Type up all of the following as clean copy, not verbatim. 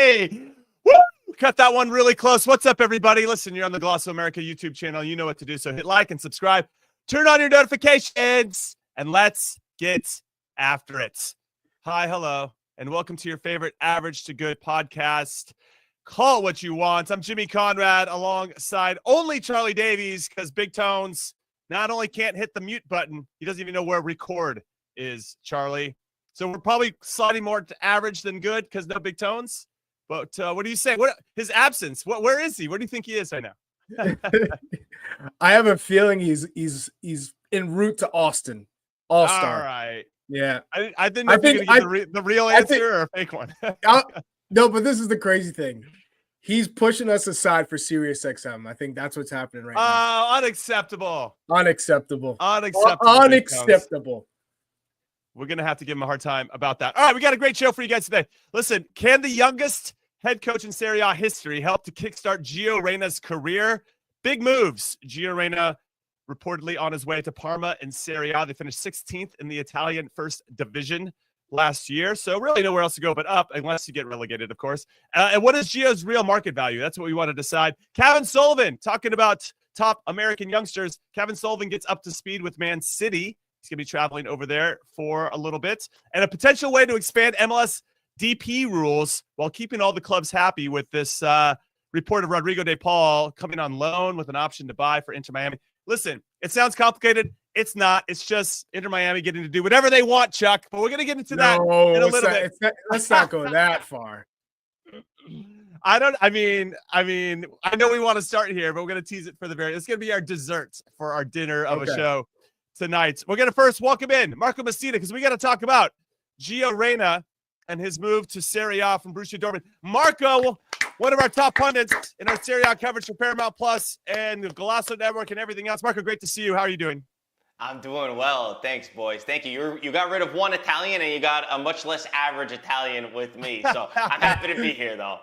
Hey, woo! Cut that one really close. What's up, everybody? Listen, you're on the Gloss of America YouTube channel. You know what to do, so hit like and subscribe. Turn on your notifications, and let's get after it. Hi, hello, and welcome to your favorite Average to Good podcast. Call it what you want. I'm Jimmy Conrad alongside only Charlie Davies, because Big Tones not only can't hit the mute button, he doesn't even know where record is, Charlie. So we're probably sliding more to average than good because no Big Tones. But what do you say? What his absence? Where is he? Where do you think he is right now? I have a feeling he's en route to Austin. All-Star. All right. Yeah. I didn't know if you're going to get the real answer or a fake one. No, but this is the crazy thing. He's pushing us aside for Sirius XM. I think that's what's happening right now. Oh, unacceptable. Unacceptable. Unacceptable. We're going to have to give him a hard time about that. All right, we got a great show for you guys today. Listen, can the youngest head coach in Serie A history help to kickstart Gio Reyna's career? Big moves. Gio Reyna reportedly on his way to Parma in Serie A. They finished 16th in the Italian first division last year. So really nowhere else to go but up, unless you get relegated, of course. And what is Gio's real market value? That's what we want to decide. Cavan Sullivan, talking about top American youngsters. Cavan Sullivan gets up to speed with Man City. He's going to be traveling over there for a little bit. And a potential way to expand MLS DP rules while keeping all the clubs happy with this report of Rodrigo De Paul coming on loan with an option to buy for Inter Miami. Listen, it sounds complicated. It's not. It's just Inter Miami getting to do whatever they want, Chuck. But we're going to get into that in a little bit. Let's not go that far. I know we want to start here, but we're going to tease it for the very. It's going to be our dessert for our dinner of a show tonight. We're going to first welcome in Marco Messina, because we got to talk about Gio Reyna and his move to Serie A from Borussia Dortmund. Marco, one of our top pundits in our Serie A coverage for Paramount Plus and the Golasso Network and everything else. Marco, great to see you. How are you doing? I'm doing well. Thanks, boys. Thank you. You got rid of one Italian and you got a much less average Italian with me. So I'm happy to be here, though.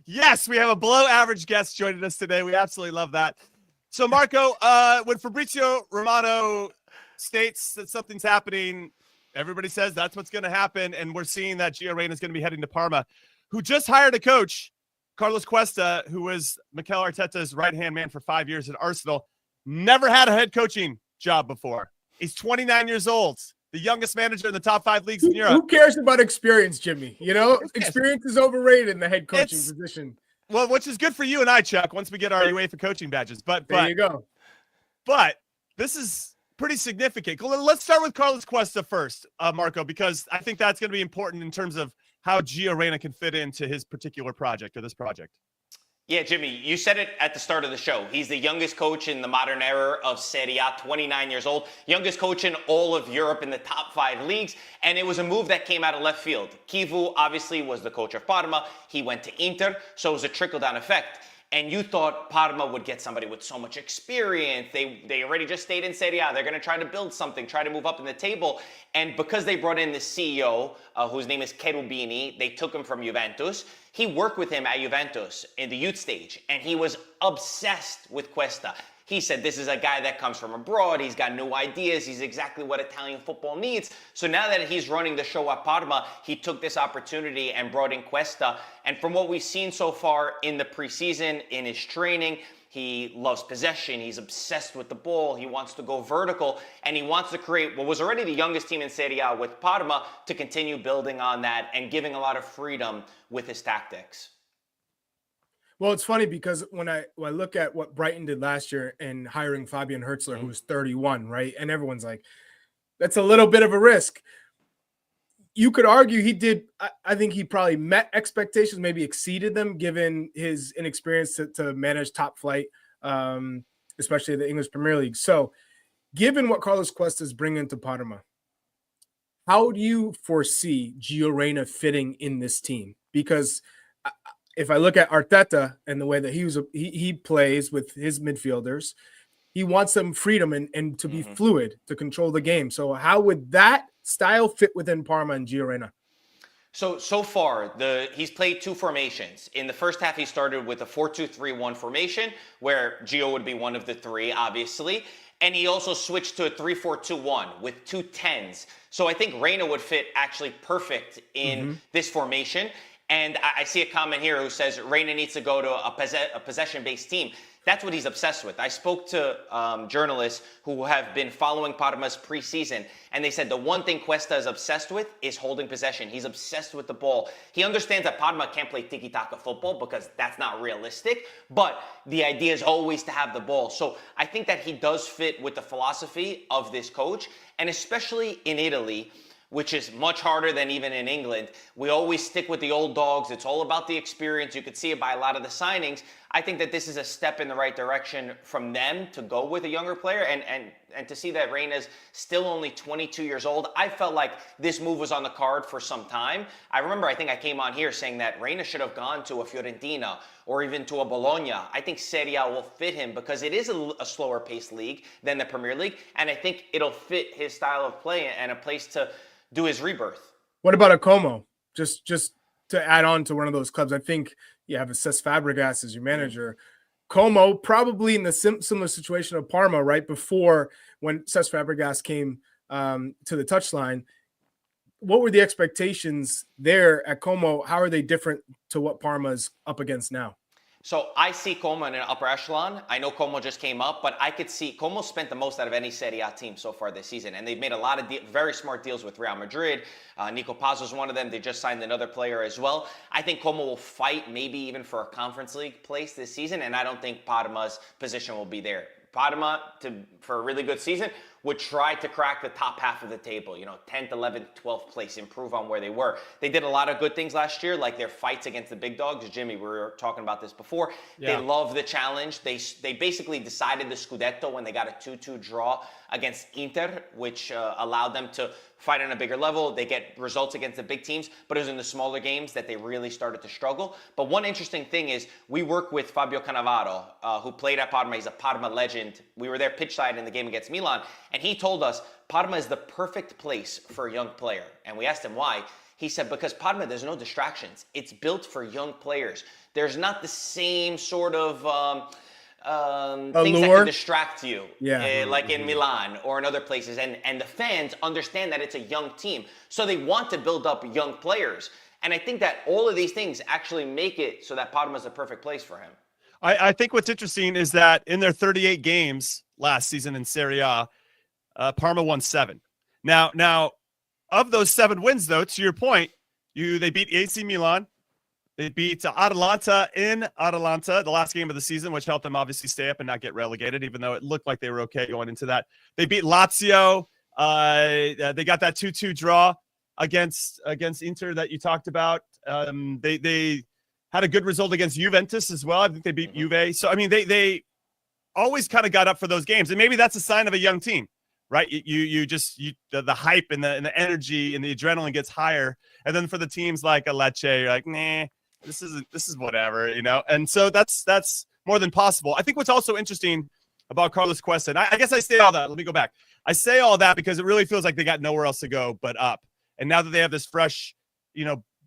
Yes, we have a below average guest joining us today. We absolutely love that. So, Marco, when Fabrizio Romano states that something's happening, everybody says that's what's going to happen. And we're seeing that Gio Reyna is going to be heading to Parma, who just hired a coach, Carlos Cuesta, who was Mikel Arteta's right-hand man for 5 years at Arsenal. Never had a head coaching job before. He's 29 years old, the youngest manager in the top 5 leagues in Europe. Who cares about experience, Jimmy? You know, experience is overrated in the head coaching position. Well, which is good for you and I, Chuck, once we get our UEFA coaching badges. But there you go. But this is pretty significant. Let's start with Carlos Cuesta first, Marco, because I think that's going to be important in terms of how Gio Reyna can fit into his particular project or this project. Yeah, Jimmy, you said it at the start of the show. He's the youngest coach in the modern era of Serie A, 29 years old. Youngest coach in all of Europe in the top 5 leagues. And it was a move that came out of left field. CIWYW obviously was the coach of Parma. He went to Inter, so it was a trickle-down effect. And you thought Parma would get somebody with so much experience. They already just stayed in Serie A. They're going to try to build something, try to move up in the table. And because they brought in the CEO, whose name is Cherubini, they took him from Juventus. He worked with him at Juventus in the youth stage, and he was obsessed with Cuesta. He said, this is a guy that comes from abroad. He's got new ideas. He's exactly what Italian football needs. So now that he's running the show at Parma, he took this opportunity and brought in Cuesta. And from what we've seen so far in the preseason, in his training, he loves possession. He's obsessed with the ball. He wants to go vertical, and he wants to create what was already the youngest team in Serie A with Parma to continue building on that and giving a lot of freedom with his tactics. Well, it's funny because when I look at what Brighton did last year in hiring Fabian Hertzler, who was 31, right? And everyone's like, that's a little bit of a risk. You could argue he did. I think he probably met expectations, maybe exceeded them, given his inexperience to manage top flight, especially the English Premier League. So given what Carlos Cuesta is bringing to Parma, how do you foresee Gio Reyna fitting in this team? Because if I look at Arteta and the way that he plays with his midfielders, he wants some freedom and to be fluid, to control the game. So how would that style fit within Parma and Gio Reyna? So far, he's played 2 formations. In the first half, he started with a 4-2-3-1 formation, where Gio would be one of the 3, obviously. And he also switched to a 3-4-2-1 with 2 10s. So I think Reyna would fit actually perfect in this formation. And I see a comment here who says Reyna needs to go to a possession-based team. That's what he's obsessed with. I spoke to journalists who have been following Parma's preseason, and they said the one thing Cuesta is obsessed with is holding possession. He's obsessed with the ball. He understands that Parma can't play tiki-taka football because that's not realistic, but the idea is always to have the ball. So I think that he does fit with the philosophy of this coach, and especially in Italy, which is much harder than even in England. We always stick with the old dogs. It's all about the experience. You could see it by a lot of the signings. I think that this is a step in the right direction from them to go with a younger player, and to see that Reyna's still only 22 years old. I felt like this move was on the card for some time. I remember, I think I came on here saying that Reyna should have gone to a Fiorentina or even to a Bologna. I think Serie A will fit him because it is a slower paced league than the Premier League, and I think it'll fit his style of play and a place to do his rebirth. What about a Como? Just to add on to one of those clubs, I think you have a Cesc Fabregas as your manager. Como probably in the similar situation of Parma right before when Cesc Fabregas came to the touchline. What were the expectations there at Como? How are they different to what Parma's up against now? So I see Como in an upper echelon. I know Como just came up, but I could see Como spent the most out of any Serie A team so far this season. And they've made a lot of very smart deals with Real Madrid. Nico Paz was one of them. They just signed another player as well. I think Como will fight maybe even for a Conference League place this season. And I don't think Parma's position will be there. Parma, for a really good season, would try to crack the top half of the table, 10th, 11th, 12th place, improve on where they were. They did a lot of good things last year, like their fights against the big dogs. Jimmy, we were talking about this before. Yeah. They love the challenge. They basically decided the Scudetto when they got a 2-2 draw against Inter, which allowed them to fight on a bigger level. They get results against the big teams, but it was in the smaller games that they really started to struggle. But one interesting thing is we work with Fabio Cannavaro, who played at Parma. He's a Parma legend. We were there pitch side in the game against Milan, and he told us Parma is the perfect place for a young player. And we asked him why. He said, because Parma, there's no distractions. It's built for young players. There's not the same sort of things that can distract you, like in Milan or in other places. And the fans understand that it's a young team. So they want to build up young players. And I think that all of these things actually make it so that Parma is the perfect place for him. I think what's interesting is that in their 38 games last season in Serie A, Parma won 7. Now, of those 7 wins, though, to your point, they beat AC Milan. They beat Atalanta in Atalanta, the last game of the season, which helped them obviously stay up and not get relegated, even though it looked like they were okay going into that. They beat Lazio. They got that 2-2 draw against Inter that you talked about. They had a good result against Juventus as well. I think they beat Juve. So, I mean, they always kind of got up for those games. And maybe that's a sign of a young team, right? The hype and the energy and the adrenaline gets higher. And then for the teams like a Lecce, you're like, nah, this is whatever, And so that's more than possible. I think what's also interesting about Carlos Cuesta, and I guess I say all that. Let me go back. I say all that because it really feels like they got nowhere else to go but up. And now that they have this fresh,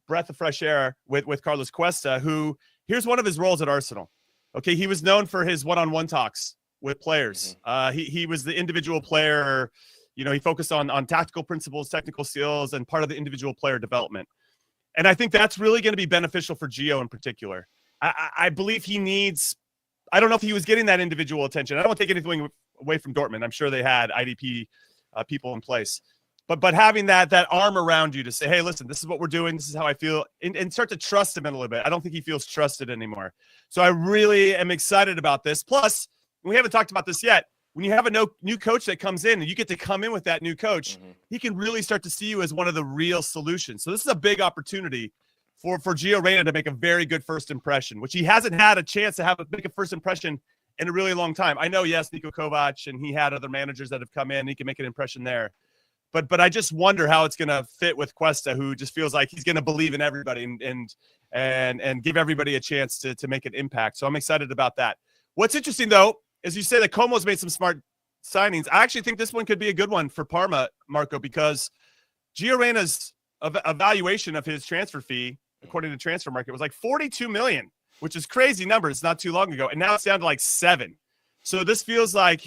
breath of fresh air with Carlos Cuesta, who here's one of his roles at Arsenal. Okay, he was known for his one-on-one talks with players. He was the individual player. He focused on tactical principles, technical skills, and part of the individual player development. And I think that's really going to be beneficial for Gio in particular. I believe he needs. I don't know if he was getting that individual attention. I don't want to take anything away from Dortmund. I'm sure they had IDP people in place. But having that arm around you to say, hey, listen, this is what we're doing. This is how I feel. And start to trust him a little bit. I don't think he feels trusted anymore. So I really am excited about this. Plus, we haven't talked about this yet. When you have a new coach that comes in and you get to come in with that new coach, he can really start to see you as one of the real solutions. So this is a big opportunity for Gio Reyna to make a very good first impression, which he hasn't had a chance to make a first impression in a really long time. I know, yes, Niko Kovac, and he had other managers that have come in. He can make an impression there. But I just wonder how it's going to fit with Cuesta, who just feels like he's going to believe in everybody and give everybody a chance to make an impact. So I'm excited about that. What's interesting, though, is you say that Como's made some smart signings. I actually think this one could be a good one for Parma, Marco, because Gio Reyna's evaluation of his transfer fee, according to Transfer Market, was like $42 million, which is crazy numbers not too long ago. And now it's down to like 7. So this feels like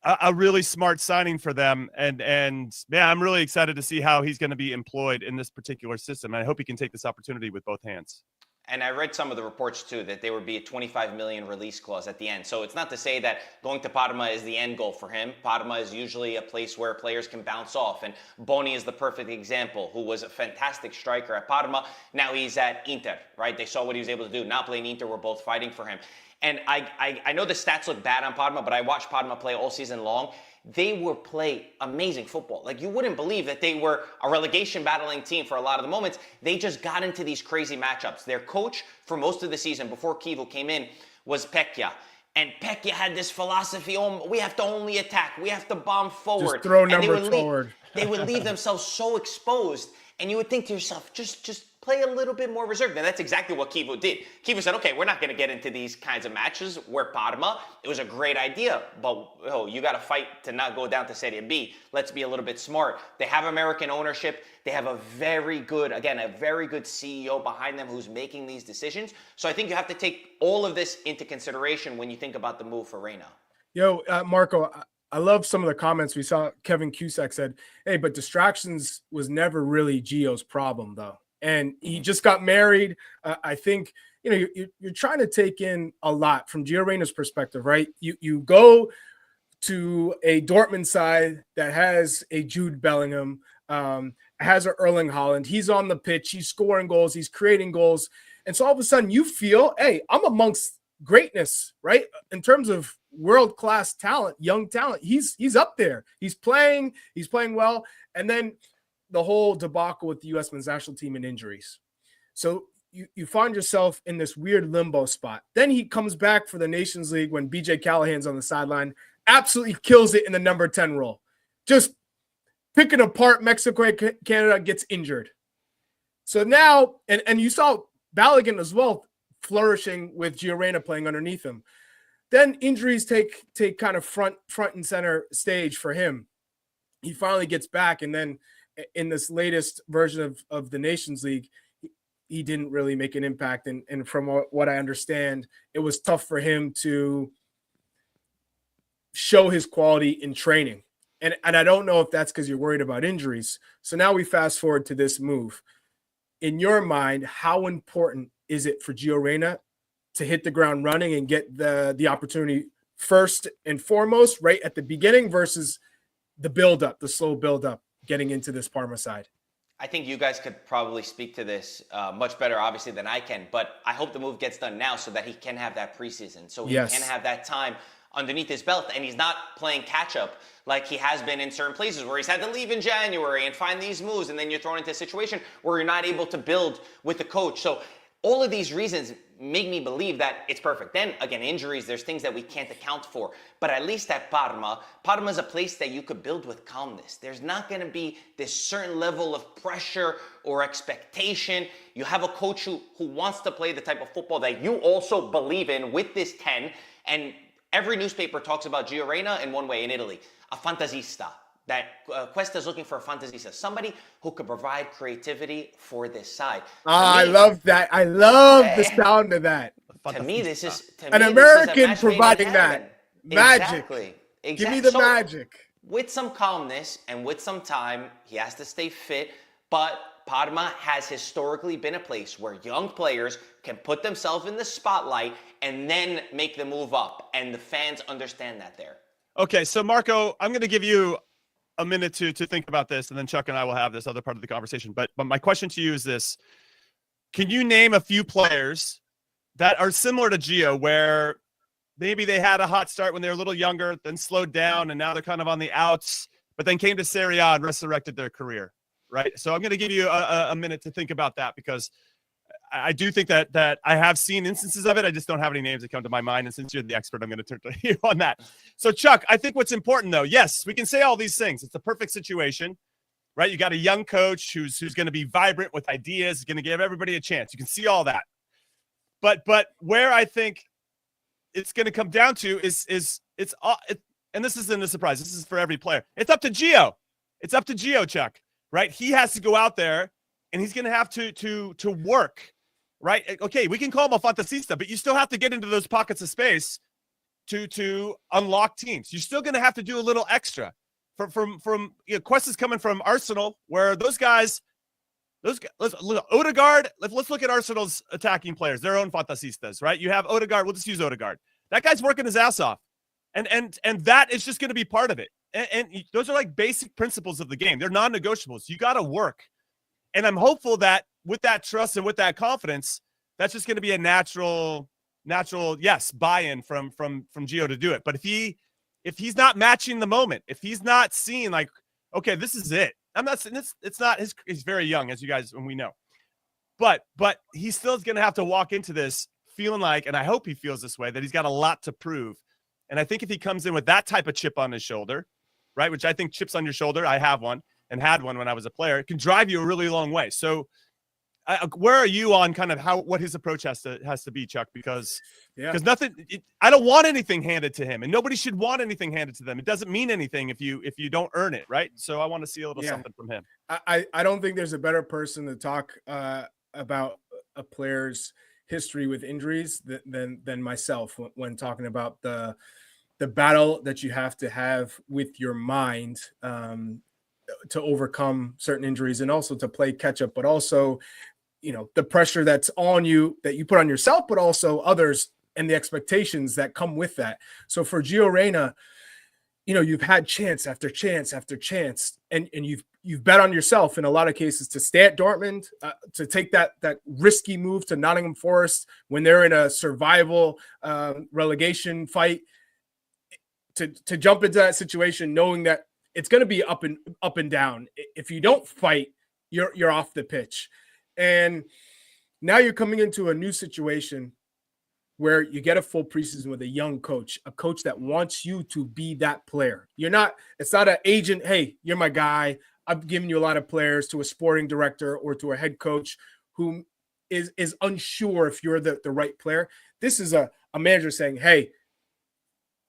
a really smart signing for them. And yeah, I'm really excited to see how he's going to be employed in this particular system. And I hope he can take this opportunity with both hands. And I read some of the reports too that there would be a 25 million release clause at the end. So it's not to say that going to Parma is the end goal for him. Parma is usually a place where players can bounce off. And Boni is the perfect example, who was a fantastic striker at Parma. Now he's at Inter, right? They saw what he was able to do. Napoli and Inter were both fighting for him. And I know the stats look bad on Parma, but I watched Parma play all season long. They will play amazing football. Like, you wouldn't believe that they were a relegation battling team for a lot of the moments. They just got into these crazy matchups. Their coach for most of the season before Kivu came in was Pecchia. And Pecchia had this philosophy, we have to only attack. We have to bomb forward. Just throw numbers forward. They would leave themselves so exposed. And you would think to yourself, just play a little bit more reserved. And that's exactly what Kivu did. Kivu said, okay, we're not going to get into these kinds of matches. We're Parma. It was a great idea, but you got to fight to not go down to Serie B. Let's be a little bit smart. They have American ownership. They have a very good CEO behind them who's making these decisions. So I think you have to take all of this into consideration when you think about the move for Reyna. Yo, Marco, I love some of the comments we saw. Kevin Cusack said, hey, but distractions was never really Gio's problem, though. And he just got married. I think, you're trying to take in a lot from Gio Reyna's perspective, right? You go to a Dortmund side that has a Jude Bellingham, has an Erling Haaland. He's on the pitch. He's scoring goals. He's creating goals. And so all of a sudden you feel, hey, I'm amongst greatness, right? In terms of world-class talent, young talent, he's up there. He's playing well. And then the whole debacle with the U.S. men's national team and injuries. So you find yourself in this weird limbo spot. Then he comes back for the Nations League when BJ Callahan's on the sideline, absolutely kills it in the number 10 role. Just picking apart Mexico and Canada, gets injured. So now, and you saw Balogun as well flourishing with Gio Reyna playing underneath him. Then injuries take kind of front and center stage for him. He finally gets back, and then in this latest version of the Nations League, he didn't really make an impact. And from what I understand, it was tough for him to show his quality in training. And I don't know if that's because you're worried about injuries. So now we fast forward to this move. In your mind, how important is it for Gio Reyna to hit the ground running and get the opportunity first and foremost right at the beginning versus the buildup, the slow buildup getting into this Parma side? I think you guys could probably speak to this much better, obviously, than I can. But I hope the move gets done now so that he can have that preseason, so he can have that time underneath his belt, and he's not playing catch-up like he has been in certain places where he's had to leave in January and find these moves, and then you're thrown into a situation where you're not able to build with the coach. So all of these reasons make me believe that it's perfect. Then, again, injuries, there's things that we can't account for. But at least at Parma is a place that you could build with calmness. There's not going to be this certain level of pressure or expectation. You have a coach who wants to play the type of football that you also believe in with this 10. And every newspaper talks about Gio Reyna in one way in Italy, a fantasista. That Cuesta is looking for a fantasista, somebody who could provide creativity for this side. I love that. I love the sound of that. To me, this is an American providing that magic. Exactly. Give me the magic. With some calmness and with some time, he has to stay fit. But Parma has historically been a place where young players can put themselves in the spotlight and then make the move up. And the fans understand that there. Okay, so Marco, I'm going to give you a minute to think about this, and then Chuck and I will have this other part of the conversation. But my question to you is this. Can you name a few players that are similar to Gio, where maybe they had a hot start when they were a little younger, then slowed down, and now they're kind of on the outs, but then came to Serie A and resurrected their career, right? So I'm going to give you a minute to think about that, because I do think that I have seen instances of it. I just don't have any names that come to my mind. And since you're the expert, I'm going to turn to you on that. So, Chuck, I think what's important, though, yes, we can say all these things. It's the perfect situation, right? You got a young coach who's going to be vibrant with ideas, going to give everybody a chance. You can see all that. But where I think it's going to come down to is and this isn't a surprise. This is for every player. It's up to Gio. It's up to Gio, Chuck, right? He has to go out there, and he's going to have to work. Right? Okay, we can call him a fantasista, but you still have to get into those pockets of space to unlock teams. You're still going to have to do a little extra. From Cuesta's coming from Arsenal, where those guys, Odegaard. Let's look at Arsenal's attacking players, their own fantasistas, right? You have Odegaard. We'll just use Odegaard. That guy's working his ass off, and that is just going to be part of it. And those are like basic principles of the game. They're non-negotiables. You got to work, and I'm hopeful that with that trust and with that confidence, that's just going to be a natural buy-in from Gio to do it. But if he's not matching the moment, if he's not seeing like, okay, this is it. I'm not saying it's not his. He's very young, as you guys and we know, but he still is going to have to walk into this feeling like, and I hope he feels this way, that he's got a lot to prove. And I think if he comes in with that type of chip on his shoulder, right, which I think chips on your shoulder, I have one and had one when I was a player, it can drive you a really long way. So, where are you on kind of what his approach has to be, Chuck? Because nothing, I don't want anything handed to him, and nobody should want anything handed to them. It doesn't mean anything if you don't earn it, right? So I want to see a little something from him. I don't think there's a better person to talk about a player's history with injuries than myself when talking about the battle that you have to have with your mind to overcome certain injuries and also to play catch up, but also, the pressure that's on you that you put on yourself, but also others and the expectations that come with that. So for Gio Reyna, you've had chance after chance after chance, and you've bet on yourself in a lot of cases to stay at Dortmund, to take that risky move to Nottingham Forest when they're in a survival relegation fight, to jump into that situation knowing that it's going to be up and down. If you don't fight, you're off the pitch. And now you're coming into a new situation where you get a full preseason with a young coach, a coach that wants you to be that player. It's not an agent. Hey, you're my guy. I've given you a lot of players, to a sporting director or to a head coach who is unsure if you're the right player. This is a manager saying, hey,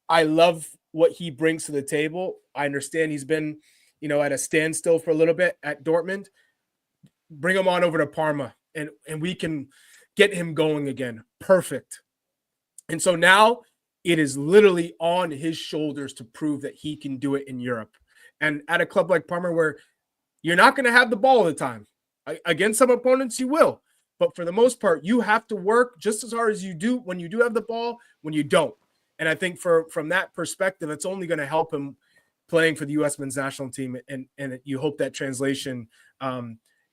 I love what he brings to the table. I understand he's been, at a standstill for a little bit at Dortmund. Bring him on over to Parma and we can get him going again. Perfect. And so now it is literally on his shoulders to prove that he can do it in Europe. And at a club like Parma, where you're not going to have the ball all the time. Against some opponents, you will. But for the most part, you have to work just as hard as you do when you do have the ball, when you don't. And I think from that perspective, it's only going to help him playing for the U.S. men's national team. And you hope that translation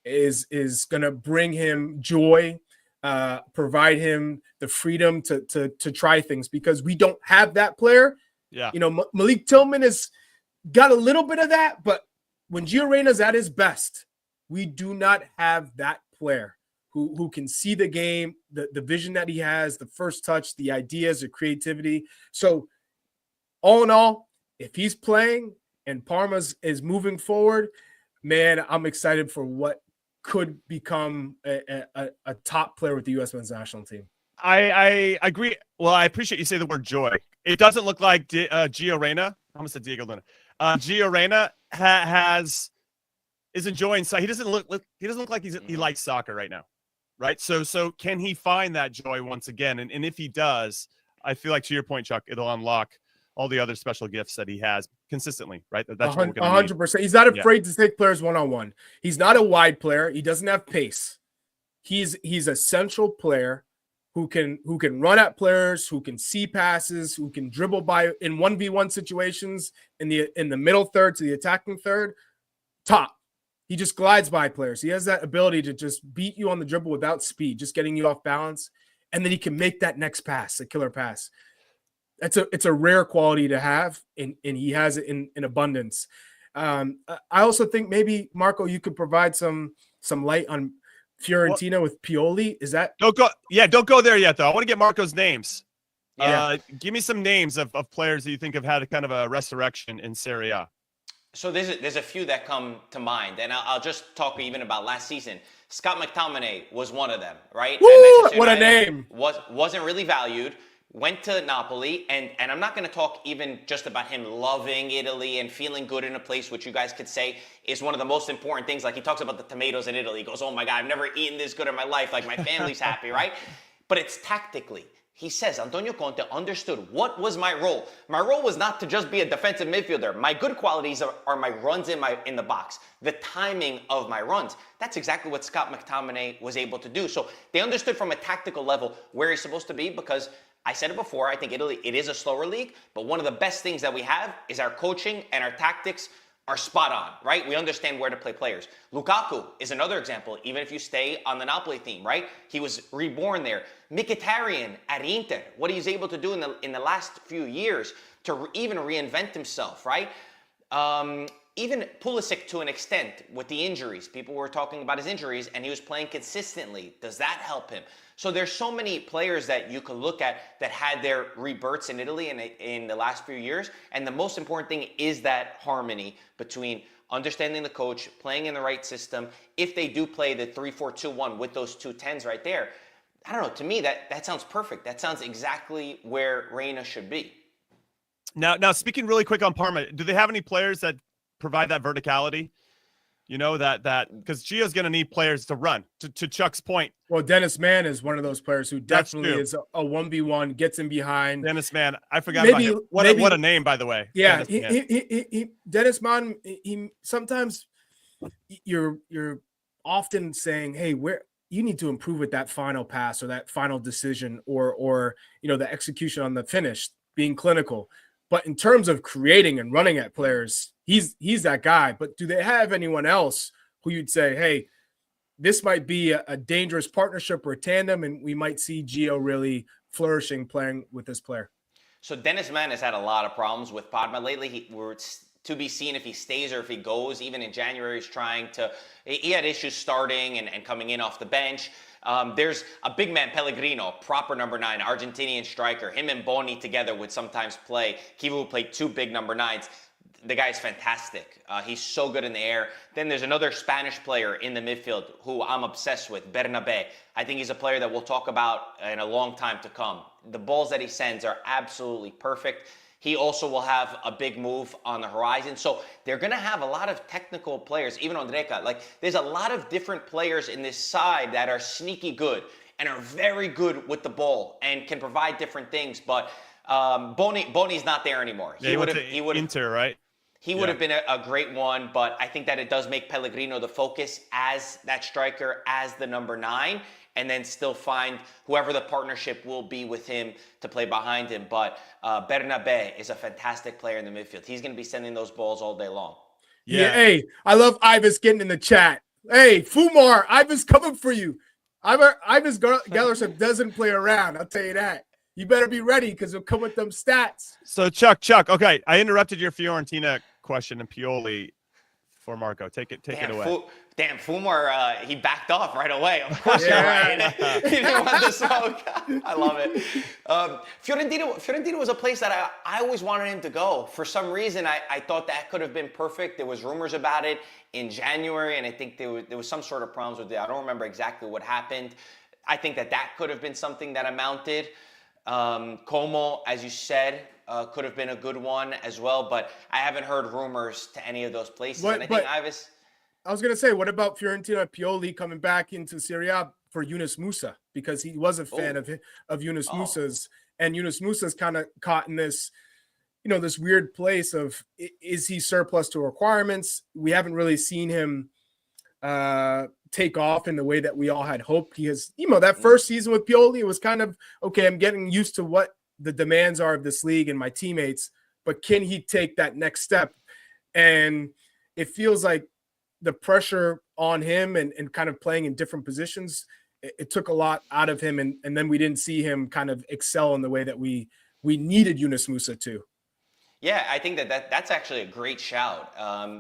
is going to bring him joy, provide him the freedom to try things, because we don't have that player. Yeah. Malik Tillman has got a little bit of that, but when Gio Reyna's at his best, we do not have that player who can see the game, the vision that he has, the first touch, the ideas, the creativity. So all in all, if he's playing and Parma is moving forward, man, I'm excited for what could become a top player with the U.S. men's national team. I agree. Well, I appreciate you say the word joy. It doesn't look like Gio Reyna. I almost said Diego Luna. Gio Reyna is enjoying. So he doesn't look like he likes soccer right now, right? So can he find that joy once again? And if he does, I feel like, to your point, Chuck, it'll unlock all the other special gifts that he has consistently, right? That's 100%. He's not afraid to take players one-on-one. He's not a wide player. He doesn't have pace. He's a central player who can run at players, who can see passes, who can dribble by in 1v1 situations in the middle third to the attacking third. Top. He just glides by players. He has that ability to just beat you on the dribble without speed, just getting you off balance, and then he can make that next pass, a killer pass. It's a rare quality to have, and he has it in abundance. I also think maybe, Marco, you could provide some light on Fiorentina with Pioli. Is that don't go there yet, though. I want to get Marco's names. Yeah. Give me some names of players that you think have had a kind of a resurrection in Serie A. So there's a few that come to mind, and I'll just talk even about last season. Scott McTominay was one of them, right? Woo, what a name! Wasn't really valued. Went to Napoli, and I'm not going to talk even just about him loving Italy and feeling good in a place, which you guys could say is one of the most important things. Like, he talks about the tomatoes in Italy. He goes, oh my God, I've never eaten this good in my life. Like, my family's happy, right? But it's tactically. he says Antonio Conte understood what was my role. My role was not to just be a defensive midfielder. My good qualities are my runs in the box, the timing of my runs. That's exactly what Scott McTominay was able to do. So they understood from a tactical level where he's supposed to be, because I said it before, I think Italy, it is a slower league, but one of the best things that we have is our coaching and our tactics are spot on, right? We understand where to play players. Lukaku is another example, even if you stay on the Napoli theme, right? He was reborn there. Mkhitaryan at Inter, what he's able to do in the last few years to even reinvent himself, right? Even Pulisic to an extent with the injuries. People were talking about his injuries and he was playing consistently. Does that help him? So there's so many players that you could look at that had their rebirths in Italy in the last few years. And the most important thing is that harmony between understanding the coach, playing in the right system. If they do play the 3-4-2-1 with those 2 10s right there, I don't know, to me that sounds perfect. That sounds exactly where Reyna should be. Now speaking really quick on Parma, do they have any players that provide that verticality? You know, that because Gio's going to need players to run. To Chuck's point. Well, Dennis Mann is one of those players who definitely is a 1v1, gets in behind. Dennis Mann, I forgot about him. What a name, by the way. Yeah, Dennis Mann. He sometimes you're often saying, hey, where you need to improve with that final pass or that final decision or the execution on the finish, being clinical. But in terms of creating and running at players, he's that guy. But do they have anyone else who you'd say, hey, this might be a dangerous partnership or a tandem, and we might see Gio really flourishing playing with this player? So Dennis Mann has had a lot of problems with Parma lately. We're to be seen if he stays or if he goes. Even in January, he had issues starting and coming in off the bench. There's a big man, Pellegrino, proper number 9, Argentinian striker. Him and Boni together would sometimes play. Kivu would play 2 big number 9s. The guy's fantastic. He's so good in the air. Then there's another Spanish player in the midfield who I'm obsessed with, Bernabé. I think he's a player that we'll talk about in a long time to come. The balls that he sends are absolutely perfect. He also will have a big move on the horizon. So they're going to have a lot of technical players, even Ondrejka. Like, there's a lot of different players in this side that are sneaky good and are very good with the ball and can provide different things. But Boni's not there anymore. He would have Inter, right? He would have been a great one, but I think that it does make Pellegrino the focus as that striker, as the number 9, and then still find whoever the partnership will be with him to play behind him. But Bernabé is a fantastic player in the midfield. He's going to be sending those balls all day long. Yeah. Hey, I love Ivis getting in the chat. Hey, Fumar, Ivis coming for you. Ivis Gellerson doesn't play around. I'll tell you that. You better be ready because he'll come with them stats. So Chuck, okay, I interrupted your Fiorentina question and Pioli for Marco. Take it away. Damn, Fumar, he backed off right away. Of course you're right. He didn't want the smoke. I love it. Fiorentina was a place that I always wanted him to go. For some reason, I thought that could have been perfect. There was rumors about it in January, and I think there was some sort of problems with it. I don't remember exactly what happened. I think that could have been something that amounted. Como, as you said, could have been a good one as well, but I haven't heard rumors to any of those places. And I think I was going to say, what about Fiorentina Pioli coming back into Serie A for Yunus Musah? Because he was a fan of Yunus Musah's, and Yunus Musah's kind of caught in this, this weird place of, is he surplus to requirements? We haven't really seen him take off in the way that we all had hoped. He has, that first season with Pioli, it was kind of, okay, I'm getting used to what the demands are of this league and my teammates, but can he take that next step? And it feels like the pressure on him and kind of playing in different positions, it took a lot out of him. And then we didn't see him kind of excel in the way that we needed Yunus Musah to. Yeah, I think that's actually a great shout.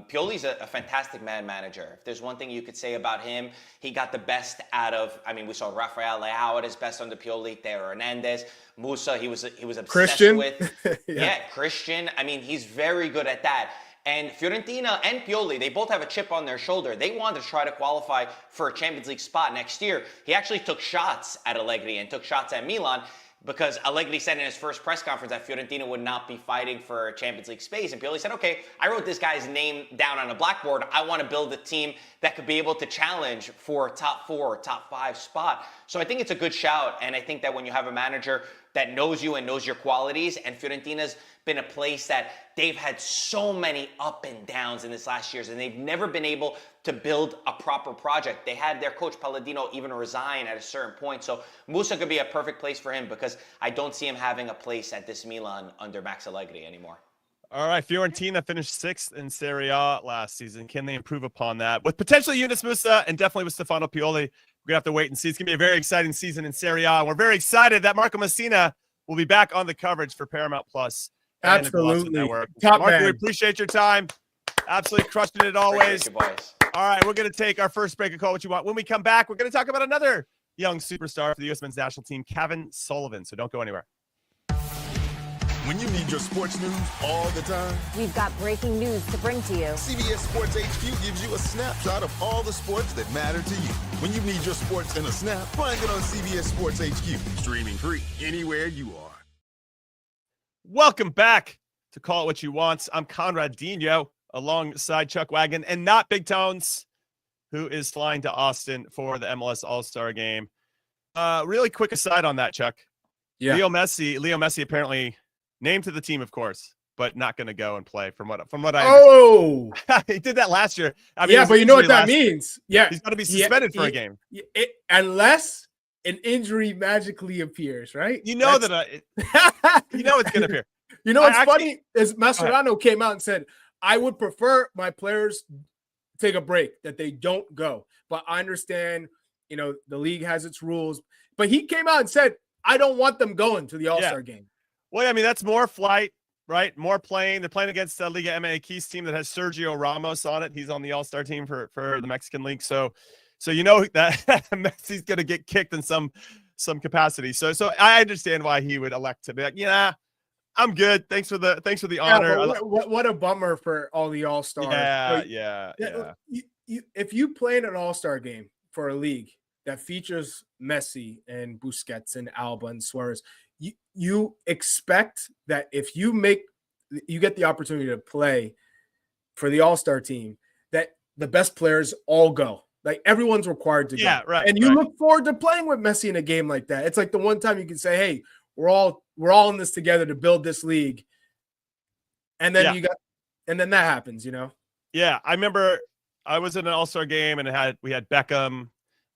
Pioli's a fantastic manager. If there's one thing you could say about him, he got the best out of, we saw Rafael Leao at his best under Pioli, Theo Hernandez, Musah, he was obsessed Christian. With. Christian. He's very good at that. And Fiorentina and Pioli, they both have a chip on their shoulder. They wanted to try to qualify for a Champions League spot next year. He actually took shots at Allegri and took shots at Milan. because Allegri said in his first press conference that Fiorentina would not be fighting for Champions League space. And Pioli said, okay, I wrote this guy's name down on a blackboard. I want to build a team that could be able to challenge for a top 4 or top 5 spot. So I think it's a good shout. And I think that when you have a manager that knows you and knows your qualities, and Fiorentina's been a place that they've had so many up and downs in this last years, and they've never been able to build a proper project. They had their coach Palladino even resign at a certain point. So Musah could be a perfect place for him, because I don't see him having a place at this Milan under Max Allegri anymore. All right, Fiorentina finished 6th in Serie A last season. Can they improve upon that? With potentially Yunus Musah and definitely with Stefano Pioli, we're going to have to wait and see. It's going to be a very exciting season in Serie A. We're very excited that Marco Messina will be back on the coverage for Paramount Plus. Absolutely. Top Marco, we appreciate your time. Absolutely crushing it always. You, boys. All right, we're going to take our first break and call what you want. When we come back, we're going to talk about another young superstar for the U.S. men's national team, Cavan Sullivan. So don't go anywhere. When you need your sports news all the time, we've got breaking news to bring to you. CBS Sports HQ gives you a snapshot of all the sports that matter to you. When you need your sports in a snap, find it on CBS Sports HQ, streaming free anywhere you are. Welcome back to Call It What You Want. I'm Conrad Dino alongside Chuck Wagon and not Big Tones, who is flying to Austin for the MLS All-Star Game. Really quick aside on that, Chuck. Yeah. Leo Messi apparently named to the team, of course, but not going to go and play from what I understand. He did that last year. I mean, yeah, but you know what that means. Yeah. He's going to be suspended for a game. Unless an injury magically appears, right? You know that you know it's going to appear. You know what's funny is Mascherano came out and said, I would prefer my players take a break, that they don't go. But I understand, the league has its rules. But he came out and said, I don't want them going to the All-Star game. Well, I mean, that's more flight, right? More playing. They're playing against the Liga MX team that has Sergio Ramos on it. He's on the All-Star team for the Mexican League. So you know that Messi's going to get kicked in some capacity. So I understand why he would elect to be like, yeah, I'm good. Thanks for the honor. What a bummer for all the All-Stars. Yeah. If you play in an All-Star game for a league that features Messi and Busquets and Alba and Suarez, you expect that if you get the opportunity to play for the All-Star team, that the best players all go. Like, everyone's required to go. Yeah, right. And you look forward to playing with Messi in a game like that. It's like the one time you can say, hey, we're all in this together to build this league. And then and then that happens, Yeah, I remember I was in an All-Star game and we had Beckham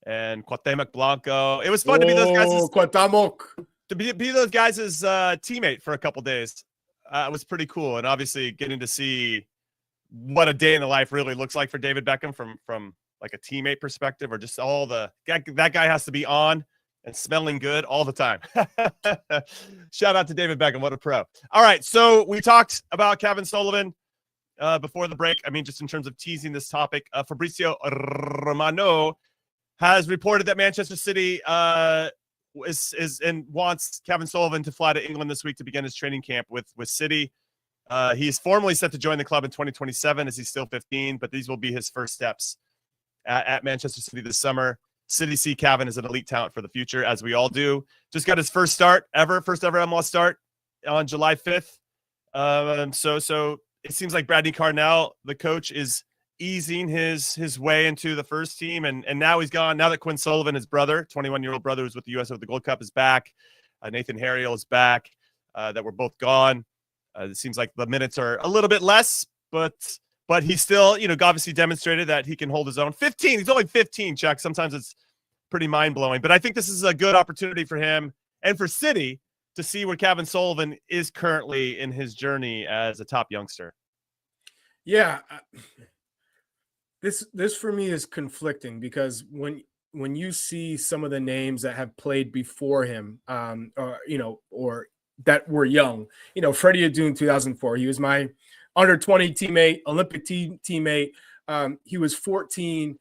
and Cuauhtemoc Blanco. It was fun to be those guys. Cuauhtemoc. To be those guys' teammate for a couple days. It was pretty cool. And obviously getting to see what a day in the life really looks like for David Beckham from like a teammate perspective, or just all that guy has to be on and smelling good all the time. Shout out to David Beckham. What a pro. All right. So we talked about Cavan Sullivan before the break. I mean, just in terms of teasing this topic, Fabrizio Romano has reported that Manchester City is and wants Cavan Sullivan to fly to England this week to begin his training camp with City. He is formally set to join the club in 2027 as he's still 15, but these will be his first steps at Manchester City this summer. City see Cavan as an elite talent for the future, as we all do. Just got his first ever MLS start on July 5th. So it seems like Bradley Carnell, the coach, is easing his way into the first team, and now he's gone. Now that Quinn Sullivan, his brother, 21-year-old brother who's with the U.S. with the Gold Cup, is back. Nathan Harriel is back. That were both gone. It seems like the minutes are a little bit less, but he's still, obviously demonstrated that he can hold his own. 15. He's only 15, Chuck. Sometimes it's pretty mind-blowing. But I think this is a good opportunity for him and for City to see where Cavan Sullivan is currently in his journey as a top youngster. Yeah. This for me is conflicting, because when you see some of the names that have played before him, or that were young, Freddy Adu in 2004, he was my under 20 teammate, Olympic teammate. He was 14.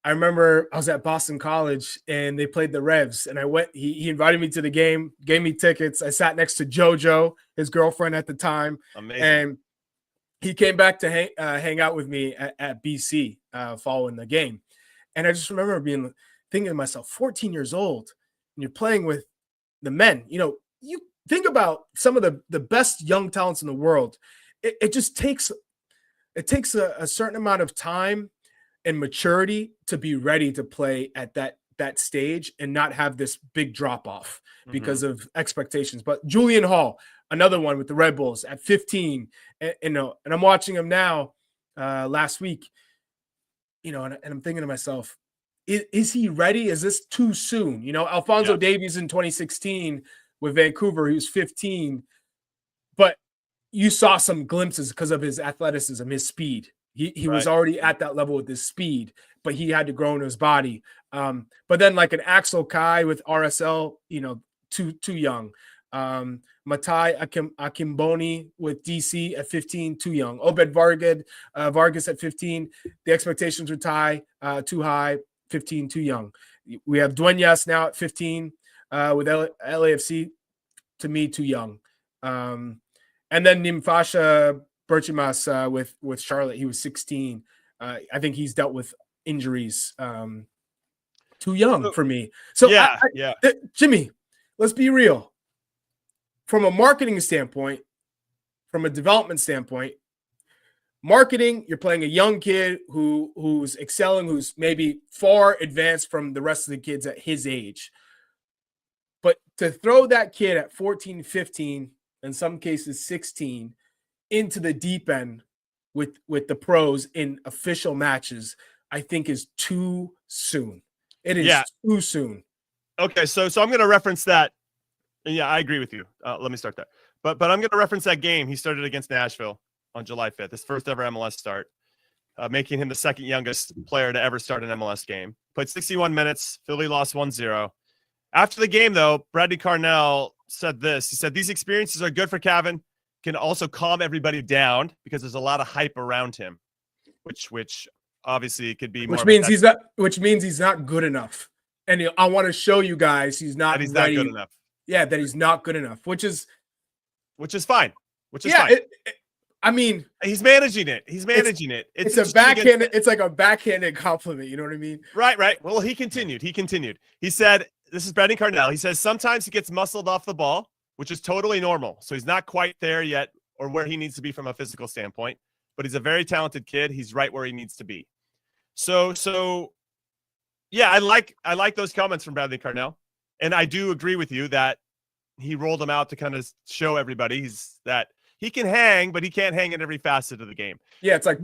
I remember I was at Boston College and they played the Revs, and I went. He invited me to the game, gave me tickets. I sat next to JoJo, his girlfriend at the time. Amazing. And he came back to hang out with me at BC following the game. And I just remember thinking to myself, 14 years old, and you're playing with the men. You think about some of the best young talents in the world. It just takes a certain amount of time and maturity to be ready to play at that stage and not have this big drop off because of expectations. But Julian Hall, another one with the Red Bulls at 15, and I'm watching him now last week, and I'm thinking to myself, is he ready? Is this too soon? Alphonso Davies in 2016 with Vancouver, he was 15, but you saw some glimpses because of his athleticism, his speed. He was already at that level with his speed, but he had to grow in his body. But then like an Axel Kai with RSL, too young. Matai Akimboni with DC at 15, too young. Obed Vargas at 15. The expectations were too high, 15, too young. We have Duenas now at 15 with LAFC, to me, too young. And then Nimfasha Berchimas with Charlotte, he was 16. I think he's dealt with injuries. Too young for me. So Jimmy, let's be real. From a marketing standpoint, from a development standpoint, marketing, you're playing a young kid who's excelling, who's maybe far advanced from the rest of the kids at his age. But to throw that kid at 14, 15, in some cases 16, into the deep end with the pros in official matches, I think is too soon. It is too soon. Okay, so I'm going to reference that. Yeah, I agree with you. Let me start that. But I'm going to reference that game he started against Nashville on July 5th, his first ever MLS start, making him the second youngest player to ever start an MLS game. Played 61 minutes. Philly lost 1-0. After the game, though, Bradley Carnell said this. He said, "These experiences are good for Cavan, can also calm everybody down because there's a lot of hype around him, which obviously could be more. Which means he's not good enough. And I want to show you guys he's not not good enough. Yeah, that he's not good enough, which is fine. Fine. I mean, he's managing it. He's managing it. It's a backhanded. It's like a backhanded compliment. You know what I mean? Right. Well, he continued. He said, "This is Bradley Carnell." He says sometimes he gets muscled off the ball, which is totally normal. So he's not quite there yet, or where he needs to be from a physical standpoint. But he's a very talented kid. He's right where he needs to be. So yeah, I like those comments from Bradley Carnell. And I do agree with you that he rolled him out to kind of show everybody that he can hang, but he can't hang in every facet of the game. Yeah, it's like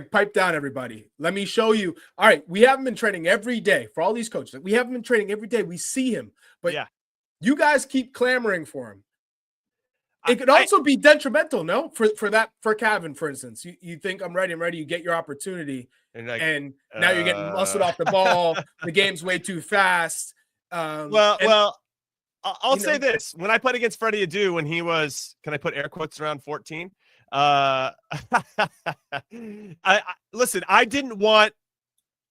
pipe down, everybody. Let me show you. All right, we haven't been training every day for all these coaches. We haven't been training every day. We see him, but you guys keep clamoring for him. It could also be detrimental, no? For Cavan, for instance. You think I'm ready, you get your opportunity, and now you're getting muscled off the ball. The game's way too fast. Well, I'll say this. When I played against Freddy Adu when he was, can I put air quotes around 14? Listen, I didn't want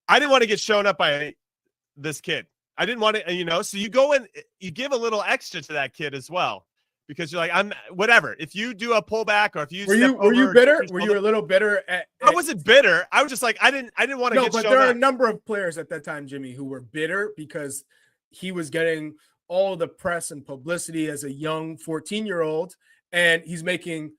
to get shown up by this kid. I didn't want to, so you go in, you give a little extra to that kid as well, because you're like, I'm whatever. If you do a pullback or if you were you bitter? Were you a little bitter? I wasn't bitter. I was just like, I didn't want to get shown up. No, but there are a number of players at that time, Jimmy, who were bitter because he was getting all the press and publicity as a young 14-year-old, and he's making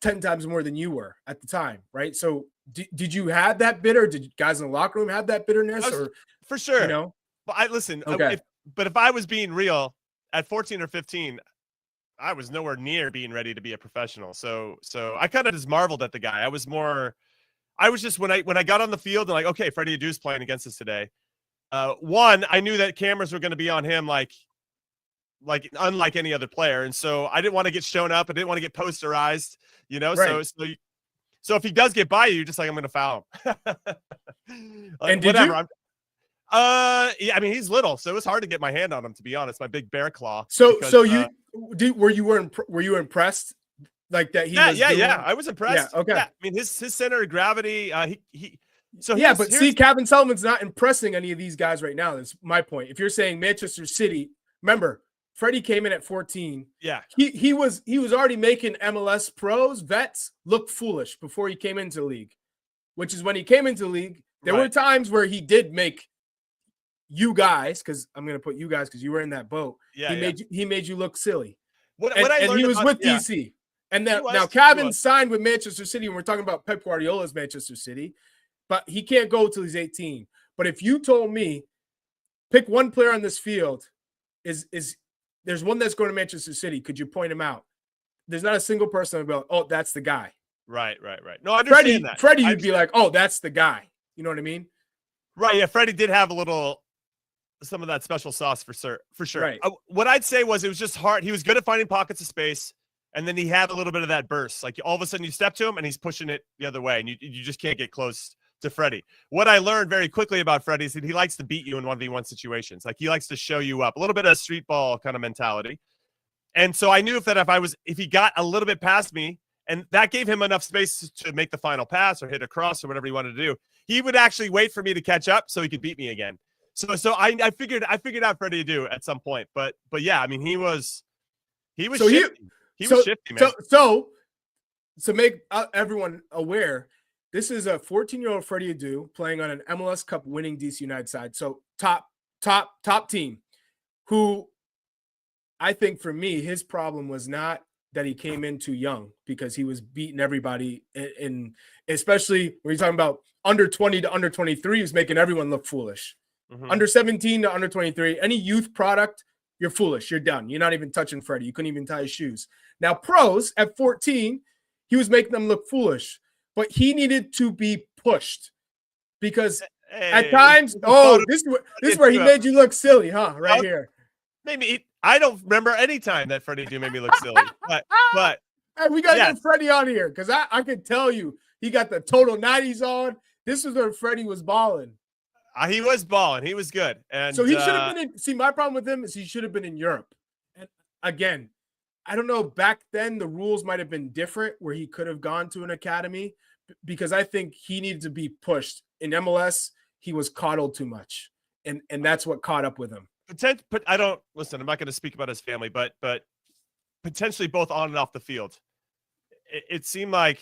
10 times more than you were at the time, right? So did you have that bitter? Did you guys in the locker room have that bitterness? For sure. But okay. If I was being real, at 14 or 15, I was nowhere near being ready to be a professional. So I kind of just marveled at the guy. I was just, when I got on the field and like, okay, Freddy Adu's playing against us today. One, I knew that cameras were going to be on him like unlike any other player. And so I didn't want to get shown up. I didn't want to get posterized, Right. So if he does get by you, you're just like, I'm going to foul him. And did whatever. you? Yeah, I mean, he's little, so it was hard to get my hand on him, to be honest. My big bear claw. Were you impressed like that? Yeah. I was impressed. Yeah, okay. Yeah, I mean, his center of gravity. See, Cavan Sullivan's not impressing any of these guys right now. That's my point. If you're saying Manchester City, remember, Freddie came in at 14. Yeah, he was already making MLS pros, vets look foolish before he came into the league. Which is when he came into the league, there were times where he did make you guys, because I'm going to put you guys because you were in that boat. Yeah, he made you look silly. What And I learned he was about, with DC. And now Cavan signed with Manchester City, and we're talking about Pep Guardiola's Manchester City, but he can't go till he's 18. But if you told me, pick one player on this field, is there's one that's going to Manchester City, could you point him out? There's not a single person that would be like, oh, that's the guy. Right. No, I understand that. Freddie, you'd be like, oh, that's the guy. You know what I mean? Right. Yeah. Freddie did have some of that special sauce for sure. Right. What I'd say was it was just hard. He was good at finding pockets of space, and then he had a little bit of that burst. Like all of a sudden you step to him and he's pushing it the other way, and you just can't get close to Freddie. What I learned very quickly about Freddie is that he likes to beat you in 1v1 situations. Like he likes to show you up, a little bit of street ball kind of mentality. And so I knew if he got a little bit past me, and that gave him enough space to make the final pass or hit a cross or whatever he wanted to do, he would actually wait for me to catch up so he could beat me again. So I figured out Freddy Adu at some point, but yeah, I mean he was shifty. He was shifty, man. So to make everyone aware, this is a 14-year-old Freddy Adu playing on an MLS Cup winning DC United side. So top team, who I think for me, his problem was not that he came in too young, because he was beating everybody, in especially when you're talking about under 20 to under 23, he was making everyone look foolish. Mm-hmm. Under 17 to under 23, any youth product, you're foolish. You're done. You're not even touching Freddie. You couldn't even tie his shoes. Now, pros at 14, he was making them look foolish, but he needed to be pushed because at times, this is where he made you look silly, huh? Right here. Maybe I don't remember any time that Freddie Adu made me look silly, but hey, we gotta get Freddie on here because I could tell you he got the total 90s on. This is where Freddie was balling. He was balling. He was good, and so he should have been in. See, my problem with him is he should have been in Europe. And again, I don't know. Back then, the rules might have been different, where he could have gone to an academy, because I think he needed to be pushed. In MLS, he was coddled too much, and that's what caught up with him. But I don't listen. I'm not going to speak about his family, but potentially both on and off the field. It seemed like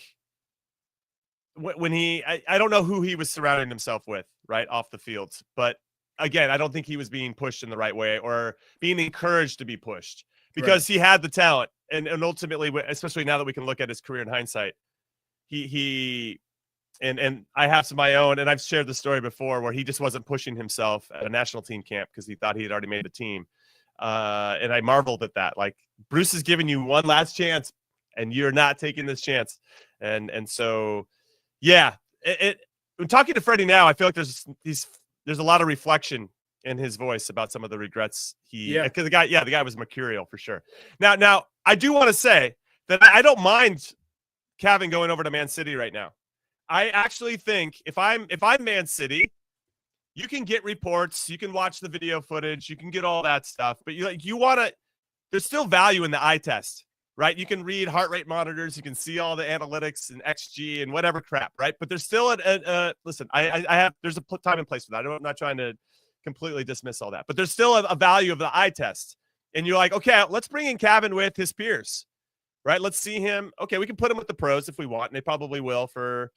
when I don't know who he was surrounding himself with right off the field, but again, I don't think he was being pushed in the right way or being encouraged to be pushed, because he had the talent, and ultimately, especially now that we can look at his career in hindsight, he and I have some of my own, and I've shared the story before where he just wasn't pushing himself at a national team camp because he thought he had already made the team. And I marveled at that. Like, Bruce is giving you one last chance and you're not taking this chance. And so, yeah, when talking to Freddie now, I feel like there's a lot of reflection in his voice about some of the regrets because the guy was mercurial for sure. Now I do want to say that I don't mind Cavan going over to Man City right now. I actually think if I'm Man City, you can get reports, you can watch the video footage, you can get all that stuff, but you want to. There's still value in the eye test, right? You can read heart rate monitors, you can see all the analytics and XG and whatever crap, right? But there's still listen. There's a time and place for that. I'm not trying to completely dismiss all that, but there's still a value of the eye test. And you're like, okay, let's bring in Cavan with his peers, right? Let's see him. Okay, we can put him with the pros if we want, and they probably will for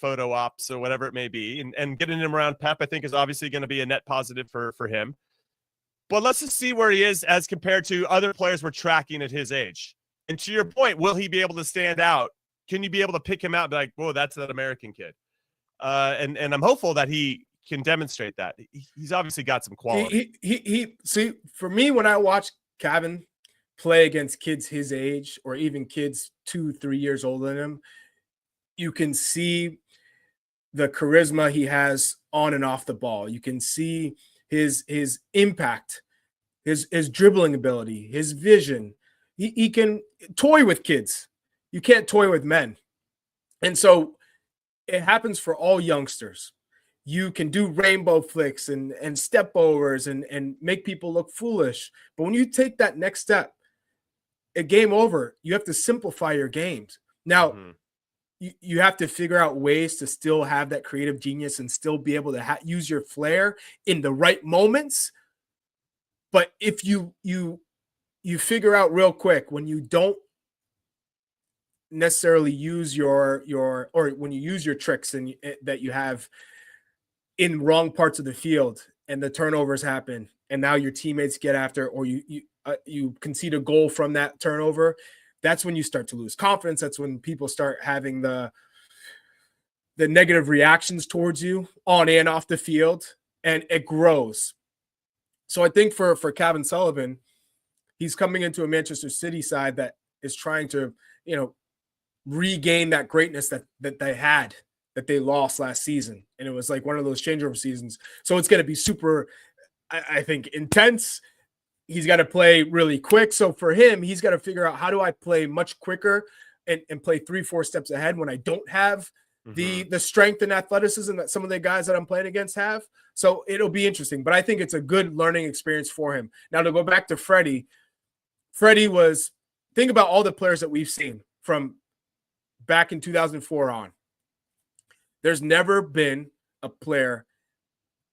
photo ops or whatever it may be. And getting him around Pep, I think, is obviously going to be a net positive for him. But let's just see where he is as compared to other players we're tracking at his age. And to your point, will he be able to stand out? Can you be able to pick him out and be like, whoa, that's that American kid? And I'm hopeful that he can demonstrate that. He's obviously got some quality. He see, for me, when I watch Cavan play against kids his age or even kids 2-3 years older than him, you can see the charisma he has on and off the ball. You can see his impact, his dribbling ability, his vision. He can toy with kids. You can't toy with men. And so it happens for all youngsters. You can do rainbow flicks and step overs and make people look foolish. But when you take that next step, a game over, you have to simplify your games. Now, you have to figure out ways to still have that creative genius and still be able to use your flair in the right moments. But if you figure out real quick when you don't necessarily use or when you use your tricks and that you have in wrong parts of the field, and the turnovers happen, and now your teammates get after, or you concede a goal from that turnover, that's when you start to lose confidence. That's when people start having the negative reactions towards you on and off the field, and it grows. So I think for Cavan Sullivan, he's coming into a Manchester City side that is trying to, regain that greatness that they had, that they lost last season. And it was like one of those changeover seasons. So it's going to be super, I think, intense. He's got to play really quick. So for him, he's got to figure out, how do I play much quicker and play 3-4 steps ahead when I don't have the strength and athleticism that some of the guys that I'm playing against have. So it'll be interesting, but I think it's a good learning experience for him. Now, to go back to Freddie was, think about all the players that we've seen from back in 2004 on. There's never been a player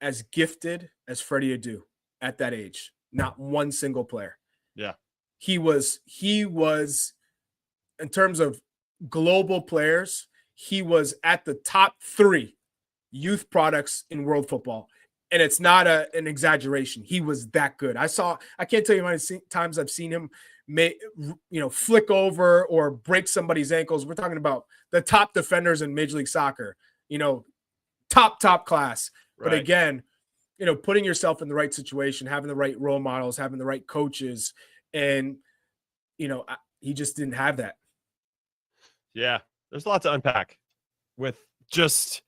as gifted as Freddy Adu at that age. Not one single player. Yeah. He was, in terms of global players, he was at the top 3 youth products in world football. And it's not an exaggeration. He was that good. I can't tell you how many times I've seen him flick over or break somebody's ankles. We're talking about the top defenders in Major League Soccer, top class. Right. But again, putting yourself in the right situation, having the right role models, having the right coaches, and, he just didn't have that. Yeah. There's a lot to unpack with just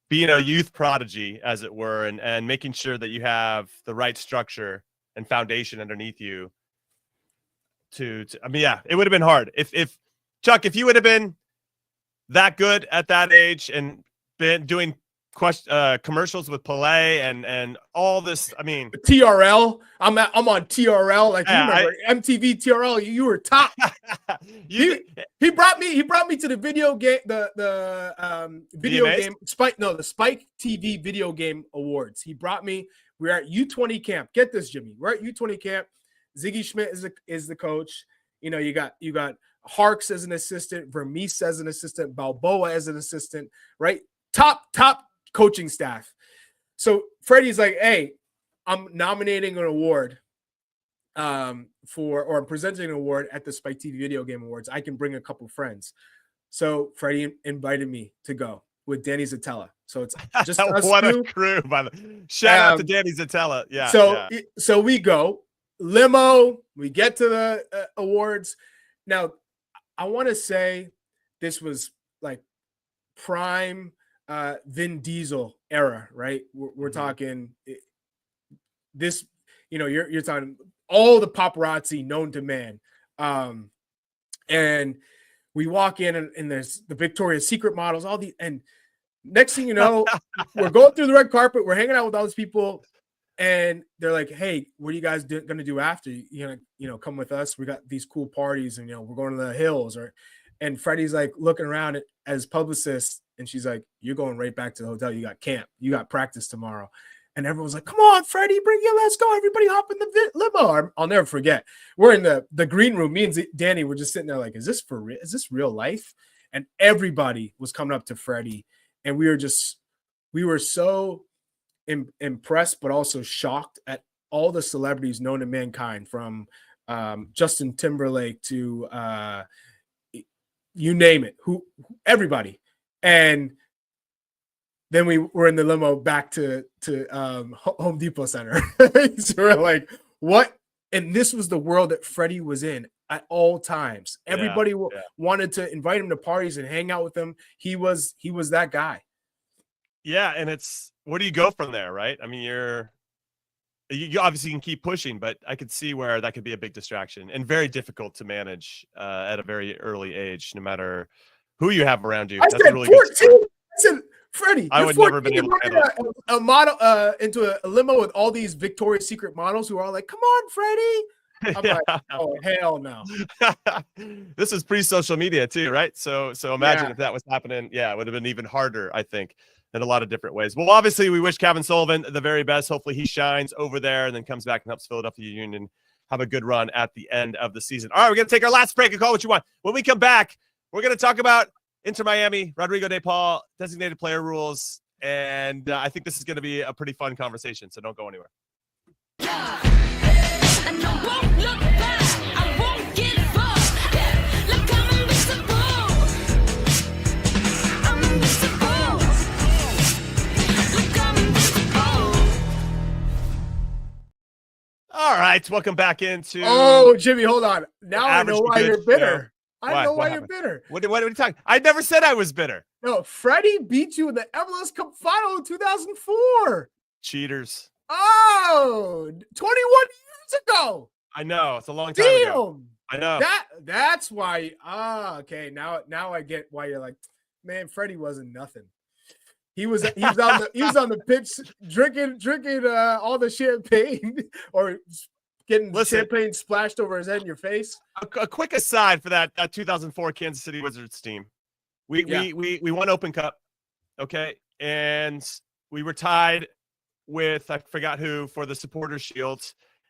being a youth prodigy, as it were, and making sure that you have the right structure and foundation underneath you to it would have been hard. If Chuck, if you would have been that good at that age and been doing commercials with Pelé and all this, TRL, I'm on TRL, like, you remember MTV TRL, you were top. he brought me to the video game, the video VMAs? game the Spike TV video game awards. He brought me. We were at U20 camp. Get this, Jimmy. We're at U20 camp. Ziggy Schmidt is the coach. You got Harks as an assistant, Vermees as an assistant, Balboa as an assistant, right? Top coaching staff. So Freddie's like, hey, I'm nominating an award I'm presenting an award at the Spike TV Video Game Awards. I can bring a couple friends. So Freddie invited me to go with Danny Zatella. So it's just us what two. A crew, by the shout out to Danny Zatella. Yeah. So we go limo. We get to the awards. Now, I want to say this was like prime Vin Diesel era, right? We're talking this. You're talking all the paparazzi known to man, and we walk in and there's the Victoria's Secret models, and next thing you know, we're going through the red carpet, we're hanging out with all these people, and they're like, hey, what are you guys going to do after? Come with us. We got these cool parties, and we're going to the hills. And Freddie's like looking around at his publicist, and she's like, you're going right back to the hotel. You got camp. You got practice tomorrow. And everyone's like, come on, Freddie, let's go. Everybody hop in the limo. I'll never forget. We're in the green room. Me and Danny were just sitting there like, is this for real? Is this real life? And everybody was coming up to Freddie. And we were so impressed, but also shocked at all the celebrities known to mankind, from Justin Timberlake to you name it, everybody. And then we were in the limo back to Home Depot Center. So we're like, what? And this was the world that Freddie was in at all times. Everybody wanted to invite him to parties and hang out with him. He was that guy. Yeah. And where do you go from there, right? I mean, you obviously can keep pushing, but I could see where that could be a big distraction and very difficult to manage at a very early age, no matter who you have around you. That's said really 14. I said, Freddie, I would never been able to handle a model into a limo with all these Victoria's Secret models who are all like, "Come on, Freddie!" I'm like, "Oh hell no!" This is pre-social media too, right? So imagine if that was happening. Yeah, it would have been even harder, I think, in a lot of different ways. Well, obviously, we wish Cavan Sullivan the very best. Hopefully, he shines over there and then comes back and helps Philadelphia Union have a good run at the end of the season. All right, we're gonna take our last break and call what you want. When we come back, we're gonna talk about Inter Miami, Rodrigo De Paul, designated player rules, And I think this is going to be a pretty fun conversation, so don't go anywhere. And I won't look back. I won't give up. Look, I'm invincible. I'm invincible. Look, I'm invincible. All right, welcome back into. Oh, Jimmy, hold on. Now I Average know why to you're good bitter. show. I know What why you're happened? bitter. What are you talking? I never said I was bitter. No, Freddie beat you in the MLS Cup final in 2004. Cheaters. Oh, 21 years ago. I know, it's a long time ago. Damn. I know. That's why. Okay. Now I get why you're like, man, Freddie wasn't nothing. He was on the pitch drinking all the champagne or getting champagne splashed over his head in your face. A quick aside for that 2004 Kansas City Wizards team. We won Open Cup, okay, and we were tied with I forgot who for the Supporters Shield,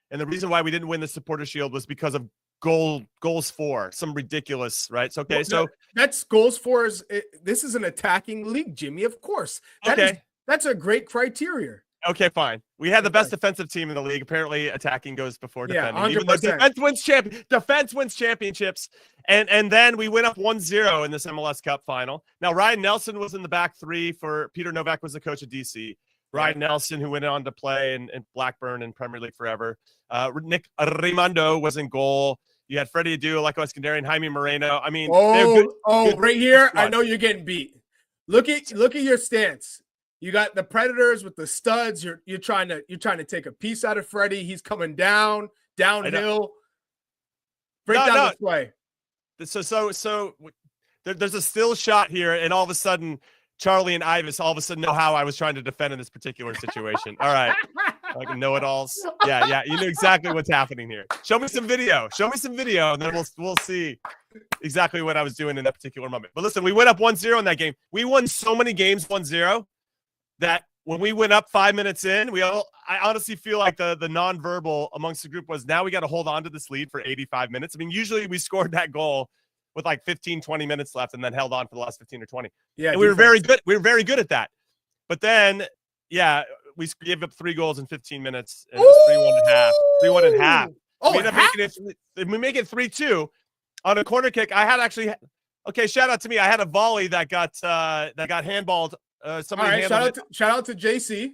and the reason why we didn't win the Supporters Shield was because of goals for some ridiculous, right? So, okay, so that's goals for this is an attacking league, Jimmy. Of course, that's a great criteria. Okay, fine. We had the best defensive team in the league. Apparently, attacking goes before defending. 100%. Even though defense wins championships. And then we went up 1-0 in this MLS Cup final. Now, Ryan Nelson was in the back three for Peter Novak was the coach of DC. Ryan Nelson, who went on to play in Blackburn and Premier League forever. Nick Raimondo was in goal. You had Freddy Adu, Aleko Eskandari, Jaime Moreno. I mean, good, right here, I know you're getting beat. Look at your stance. You got the Predators with the studs. You're trying to take a piece out of Freddie. He's coming downhill. Break down this play. So there's a still shot here, and all of a sudden, Charlie and Ivis all of a sudden know how I was trying to defend in this particular situation. All right, like know-it-alls. Yeah, you know exactly what's happening here. Show me some video, and then we'll see exactly what I was doing in that particular moment. But listen, we went up 1-0 in that game. We won so many games 1-0. That when we went up 5 minutes in, I honestly feel like the nonverbal amongst the group was now we got to hold on to this lead for 85 minutes. I mean, usually we scored that goal with like 15, 20 minutes left and then held on for the last 15 or 20. Yeah. And we were very good. We were very good at that. But then, we gave up 3 goals in 15 minutes. And it was 3-1 and a half. Oh, we make it 3-2 on a corner kick. I had actually, shout out to me. I had a volley that got handballed. Somebody shout out to JC.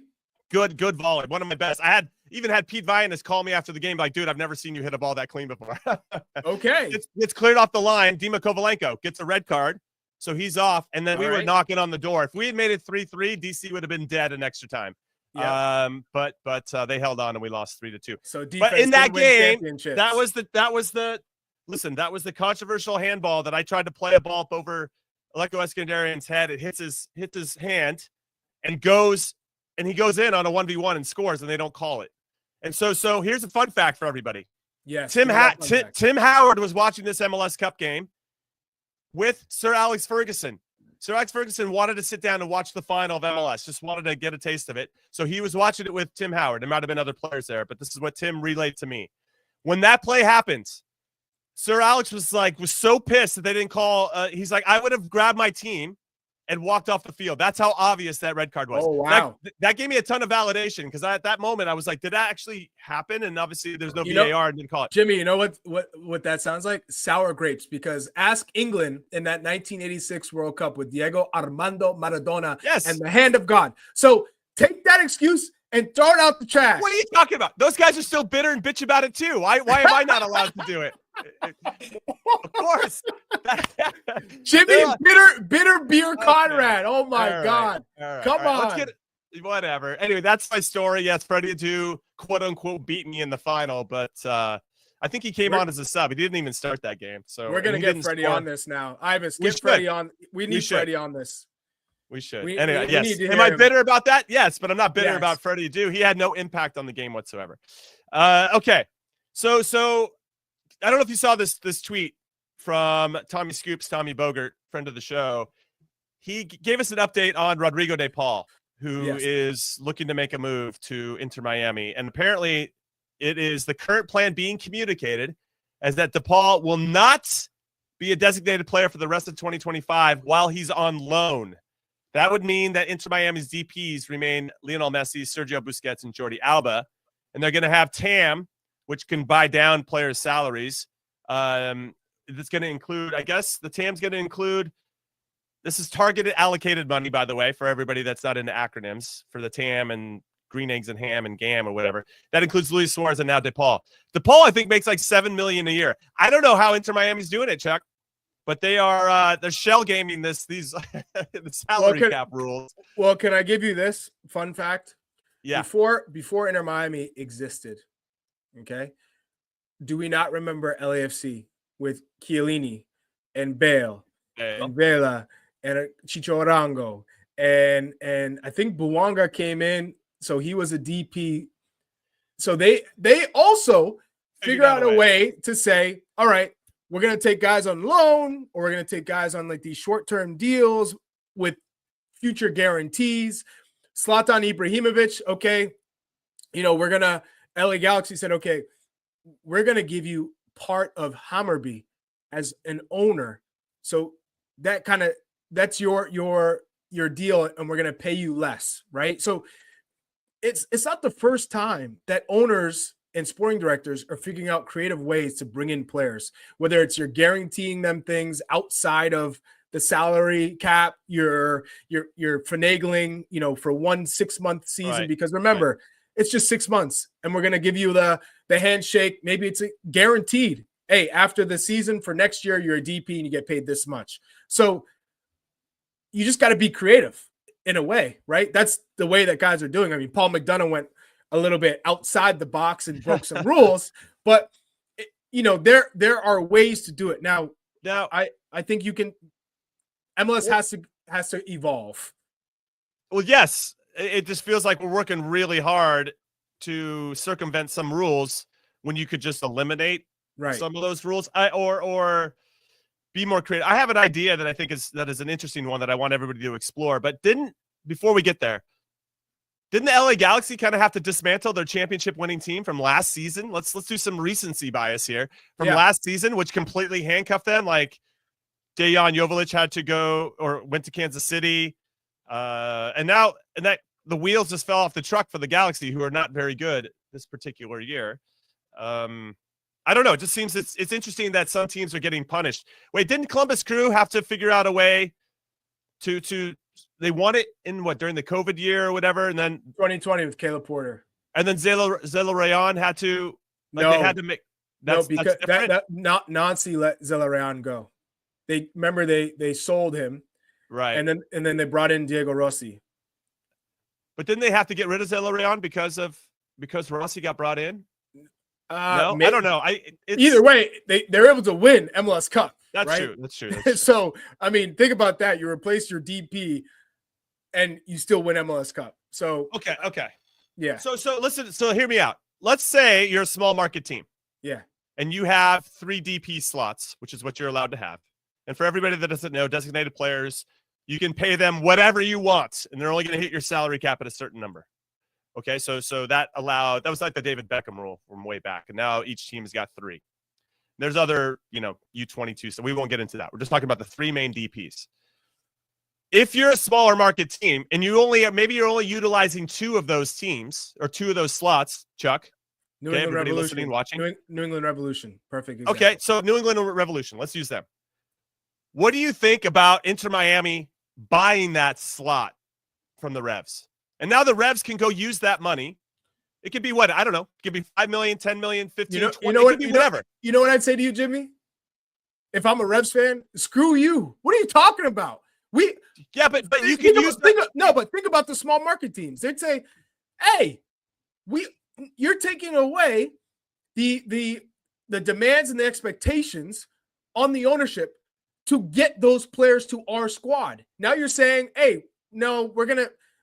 Good volley. One of my best. I even had Pete Vianis call me after the game, like, dude, I've never seen you hit a ball that clean before. Okay. It's cleared off the line. Dima Kovalenko gets a red card, so he's off. And then we were knocking on the door. If we had made it 3-3, DC would have been dead in extra time. Yeah. But they held on and we lost 3-2. So but in that game, that was the controversial handball that I tried to play a ball up over Aleko Eskandarian's head. It hits his hand and he goes in on a 1v1 and scores, and they don't call it. And so here's a fun fact for everybody. Yes. Tim Howard was watching this MLS Cup game with Sir Alex Ferguson. Sir Alex Ferguson wanted to sit down and watch the final of MLS, just wanted to get a taste of it. So he was watching it with Tim Howard. There might have been other players there, but this is what Tim relayed to me. When that play happens, Sir Alex was so pissed that they didn't call. He's like, I would have grabbed my team and walked off the field. That's how obvious that red card was. Oh, wow. That gave me a ton of validation because at that moment I was like, did that actually happen? And obviously there's no VAR and didn't call it. Jimmy, you know what that sounds like? Sour grapes, because ask England in that 1986 World Cup with Diego Armando Maradona and the hand of God. So take that excuse and throw it out the trash. What are you talking about? Those guys are still bitter and bitch about it too. Why am I not allowed to do it? Of course. Jimmy, bitter beer Conrad. Oh my God. Come on. Whatever. Anyway, that's my story. Yes, Freddy Adu, quote unquote, beat me in the final, but I think he came on as a sub. He didn't even start that game. So we're gonna get Freddie on this now. Ivis, get Freddie on. We need Freddie on this. We should. Anyway, yes. Am I bitter about that? Yes, but I'm not bitter about Freddy Adu. He had no impact on the game whatsoever. Okay. So I don't know if you saw this tweet from Tommy Scoops, Tommy Bogert, friend of the show. He gave us an update on Rodrigo De Paul, who is looking to make a move to Inter Miami. And apparently it is the current plan being communicated as that De Paul will not be a designated player for the rest of 2025 while he's on loan. That would mean that Inter Miami's DPs remain Lionel Messi, Sergio Busquets, and Jordi Alba. And they're going to have TAM, which can buy down players' salaries. It's going to include, I guess, the TAM's going to include, this is targeted allocated money, by the way, for everybody that's not into acronyms, for the TAM and green eggs and ham and GAM or whatever. That includes Luis Suarez and now DePaul. DePaul, I think, makes like $7 million a year. I don't know how Inter Miami's doing it, Chuck, but they're shell gaming these the salary cap rules. Well, can I give you this fun fact? Yeah. Before Inter Miami existed, okay, do we not remember LAFC with Chiellini and Bale and Vela and Chicho Arango and I think Buwanga came in, so he was a DP. So they also figure out a way to say, all right, we're going to take guys on loan, or we're going to take guys on like these short-term deals with future guarantees. Zlatan Ibrahimovic, okay, LA Galaxy said, okay, we're going to give you part of Hammarby as an owner. So that's your deal, and we're going to pay you less, right? So it's not the first time that owners and sporting directors are figuring out creative ways to bring in players, whether it's you're guaranteeing them things outside of the salary cap, you're finagling, for 1 6-month season, right? Because remember, it's just 6 months, and we're going to give you the handshake. Maybe it's guaranteed. Hey, after the season for next year, you're a DP and you get paid this much. So you just got to be creative in a way, right? That's the way that guys are doing. I mean, Paul McDonough went a little bit outside the box and broke some rules, but there are ways to do it. Now I think you can. MLS has to evolve. Well, yes, it just feels like we're working really hard to circumvent some rules when you could just eliminate some of those rules, or be more creative. I have an idea that I think is an interesting one that I want everybody to explore. But before we get there, didn't the LA Galaxy kind of have to dismantle their championship-winning team from last season? Let's do some recency bias here from last season, which completely handcuffed them. Like Dejan Joveljic had to go or went to Kansas City, and that the wheels just fell off the truck for the Galaxy, who are not very good this particular year. I don't know. It just seems it's interesting that some teams are getting punished. Wait, didn't Columbus Crew have to figure out a way to they won it in during the COVID year or whatever, and then 2020 with Caleb Porter, and then Zela Rayon had to they had to make because Nancy let Zela Rayon go. They sold him, right, and then they brought in Diego Rossi. But didn't they have to get rid of Zela Rayon because Rossi got brought in? No, maybe. I don't know. Either way, they're able to win MLS Cup. That's right? true. That's true. So, I mean, think about that. You replace your DP and you still win MLS Cup. So, okay. Yeah. So listen, so hear me out. Let's say you're a small market team. Yeah. And you have 3 DP slots, which is what you're allowed to have. And for everybody that doesn't know, designated players, you can pay them whatever you want, and they're only going to hit your salary cap at a certain number. Okay, so that was like the David Beckham rule from way back, and now each team has got 3. There's other, U22, so we won't get into that. We're just talking about the 3 main DPs. If you're a smaller market team and you're only utilizing 2 of those teams or 2 of those slots, Chuck. New England Revolution, watching. New England Revolution, perfect example. Okay, so New England Revolution, let's use them. What do you think about Inter Miami buying that slot from the Revs? And now the Revs can go use that money. It could be what? I don't know. It could be 5 million, 10 million, 15, 20. It could be whatever. You know what I'd say to you, Jimmy? If I'm a Revs fan, screw you. What are you talking about? But you can use but think about the small market teams. They'd say, hey, you're taking away the demands and the expectations on the ownership to get those players to our squad. Now you're saying, hey, no,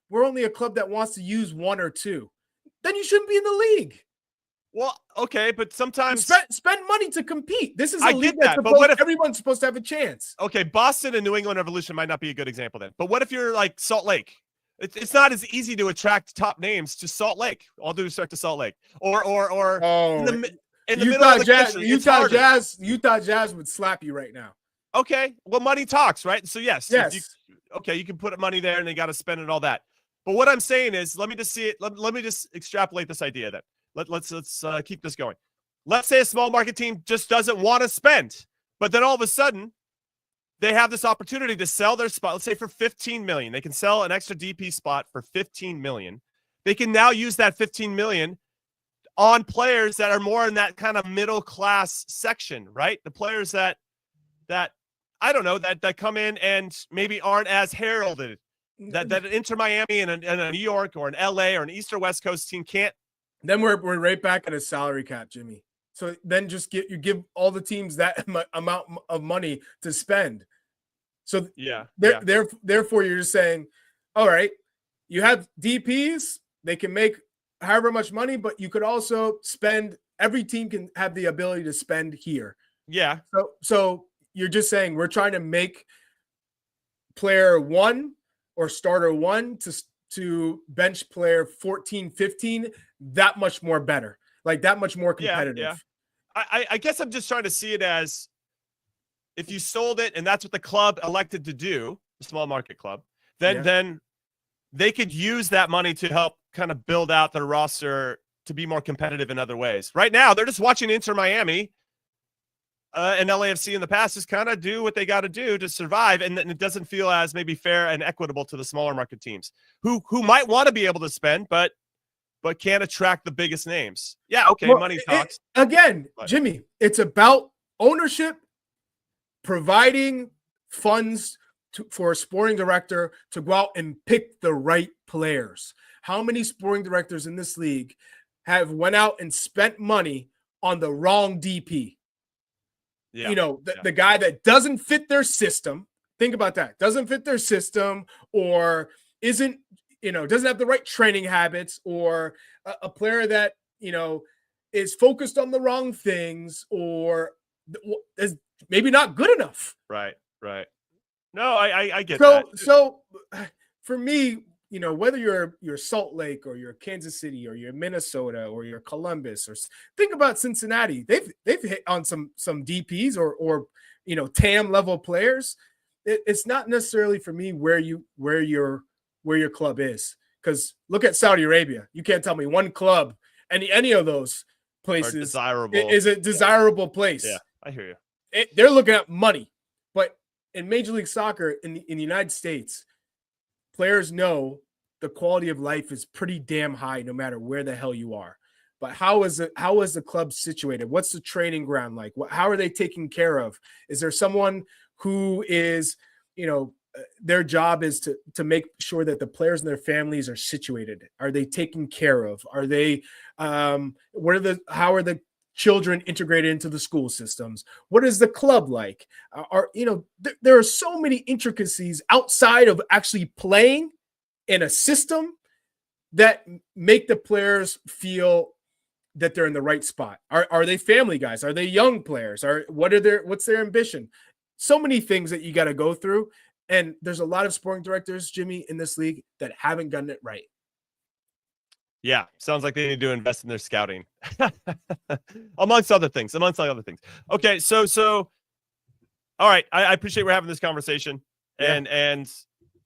we're only a club that wants to use 1 or 2. Then you shouldn't be in the league. Well, okay, but sometimes spend money to compete. This is a league that's everyone's supposed to have a chance. Okay, Boston and New England Revolution might not be a good example then. But what if you're like Salt Lake? It's not as easy to attract top names to Salt Lake. All due respect to Salt Lake, or in the middle of the country, Utah Jazz would slap you right now. Okay, well, money talks, right? So yes. okay, you can put money there and they got to spend it and all that. But what I'm saying is, let me just see it. Let me just extrapolate this idea then. Let's keep this going. Let's say a small market team just doesn't want to spend, but then all of a sudden they have this opportunity to sell their spot. Let's say for $15 million, they can sell an extra DP spot for $15 million. They can now use that $15 million on players that are more in that kind of middle class section, right? The players that I don't know, that come in and maybe aren't as heralded. That Inter Miami and a New York or an LA or an East or West Coast team can't. Then we're right back at a salary cap, Jimmy. So then just you give all the teams that amount of money to spend. So therefore you're just saying, all right, you have DPs, they can make however much money, but you could also spend. Every team can have the ability to spend here. Yeah. So you're just saying we're trying to make player 1 or starter 1 to bench player 14, 15 that much more better, like that much more competitive. Yeah. I guess I'm just trying to see it as if you sold it and that's what the club elected to do, the small market club, then they could use that money to help kind of build out their roster to be more competitive in other ways. Right now, they're just watching Inter Miami and LAFC in the past just kind of do what they got to do to survive, and it doesn't feel as maybe fair and equitable to the smaller market teams who might want to be able to spend, but can't attract the biggest names. Yeah, okay, money talks. Jimmy, it's about ownership, providing funds for a sporting director to go out and pick the right players. How many sporting directors in this league have went out and spent money on the wrong DP? Yeah. You know, the guy that doesn't fit their system. Think about that. Doesn't fit their system, or doesn't have the right training habits, or a player that, is focused on the wrong things, or is maybe not good enough. Right. No, I get that. So for me, whether you're Salt Lake or you're Kansas City or you're Minnesota or you're Columbus, or think about Cincinnati, they've hit on some DPs or TAM level players. It's not necessarily for me where your club is, because look at Saudi Arabia. You can't tell me one club any of those places is a desirable place. Yeah, I hear you. They're looking at money, but in Major League Soccer in the United States, players know the quality of life is pretty damn high no matter where the hell you are. But how is the club situated? What's the training ground like? How are they taken care of? Is there someone who is, their job is to make sure that the players and their families are situated? Are they taken care of? Are they how are the children integrated into the school systems? What is the club like? There are so many intricacies outside of actually playing in a system that make the players feel that they're in the right spot. Are they family guys? Are they young players? What's their ambition? So many things that you got to go through. And there's a lot of sporting directors, Jimmy, in this league that haven't gotten it right. Yeah, sounds like they need to invest in their scouting, amongst other things. Okay, so, all right, I appreciate we're having this conversation, and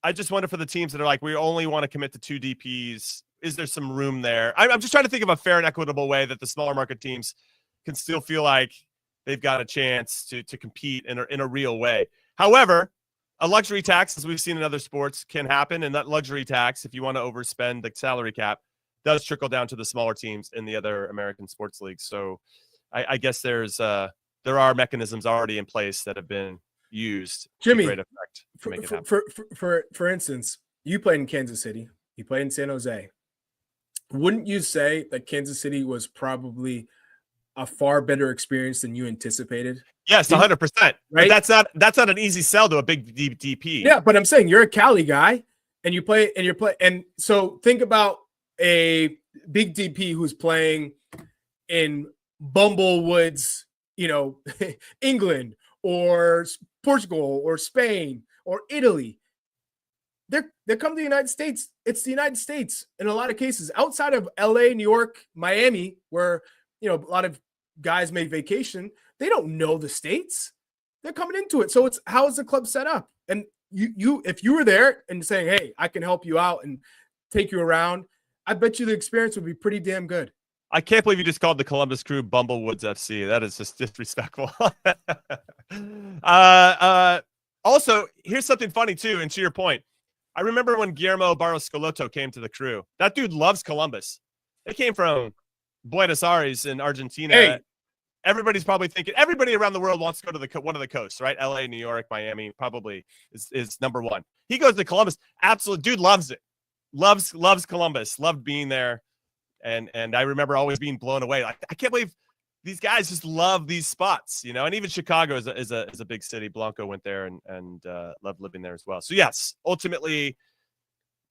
I just wonder for the teams that are like, we only want to commit to 2 DPs. Is there some room there? I'm just trying to think of a fair and equitable way that the smaller market teams can still feel like they've got a chance to compete in a real way. However, a luxury tax, as we've seen in other sports, can happen, and that luxury tax, if you want to overspend the salary cap, does trickle down to the smaller teams in the other American sports leagues. So I guess there are mechanisms already in place that have been used, Jimmy, to great effect to make it happen. For instance, you played in Kansas City, you played in San Jose. Wouldn't you say that Kansas City was probably a far better experience than you anticipated? Yes, 100%. Right? But that's not an easy sell to a big DP. Yeah, but I'm saying you're a Cali guy, and and so think about a big DP who's playing in Bumblewoods, England or Portugal or Spain or Italy. They come to the United States. It's the United States in a lot of cases, outside of LA, New York, Miami, where a lot of guys make vacation. They don't know the States. They're coming into it. So it's how is the club set up? And if you were there and saying, hey, I can help you out and take you around, I bet you the experience would be pretty damn good. I can't believe you just called the Columbus Crew Bumblewoods FC. That is just disrespectful. Also, here's something funny too, and to your point, I remember when Guillermo Barros-Schelotto came to the Crew. That dude loves Columbus. They came from Buenos Aires in Argentina. Hey. Everybody's probably thinking, everybody around the world wants to go to one of the coasts, right? LA, New York, Miami, probably is number one. He goes to Columbus. Absolute dude loves it. Loves Columbus. Loved being there. And I remember always being blown away. Like, I can't believe these guys just love these spots, you know. And even Chicago is a big city. Blanco went there and loved living there as well. So yes, ultimately,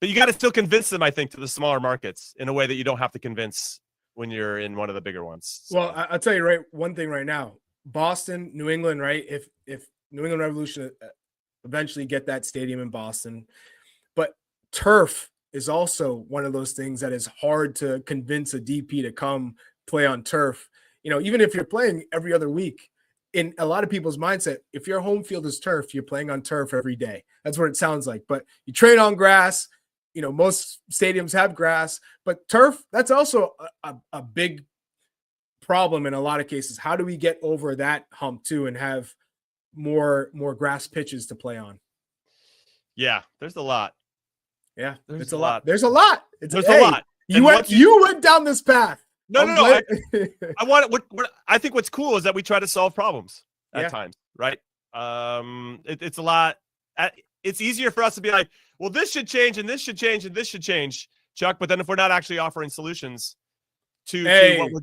but you got to still convince them, I think, to the smaller markets in a way that you don't have to convince when you're in one of the bigger ones. So. Well, I'll tell you one thing right now. Boston, New England, right? If New England Revolution eventually get that stadium in Boston, but turf is also one of those things that is hard to convince a DP to come play on turf. You know, even if you're playing every other week, in a lot of people's mindset, if your home field is turf, you're playing on turf every day. That's what it sounds like. But you train on grass. You know, most stadiums have grass, but turf, that's also a big problem in a lot of cases. How do we get over that hump too and have more grass pitches to play on? Yeah, there's a lot. Yeah, there's a lot. There's a lot. There's a lot. You went down this path. No. I think what's cool is that we try to solve problems at times, right? It's a lot. It's easier for us to be like, well, this should change and this should change and this should change, Chuck. But then if we're not actually offering solutions to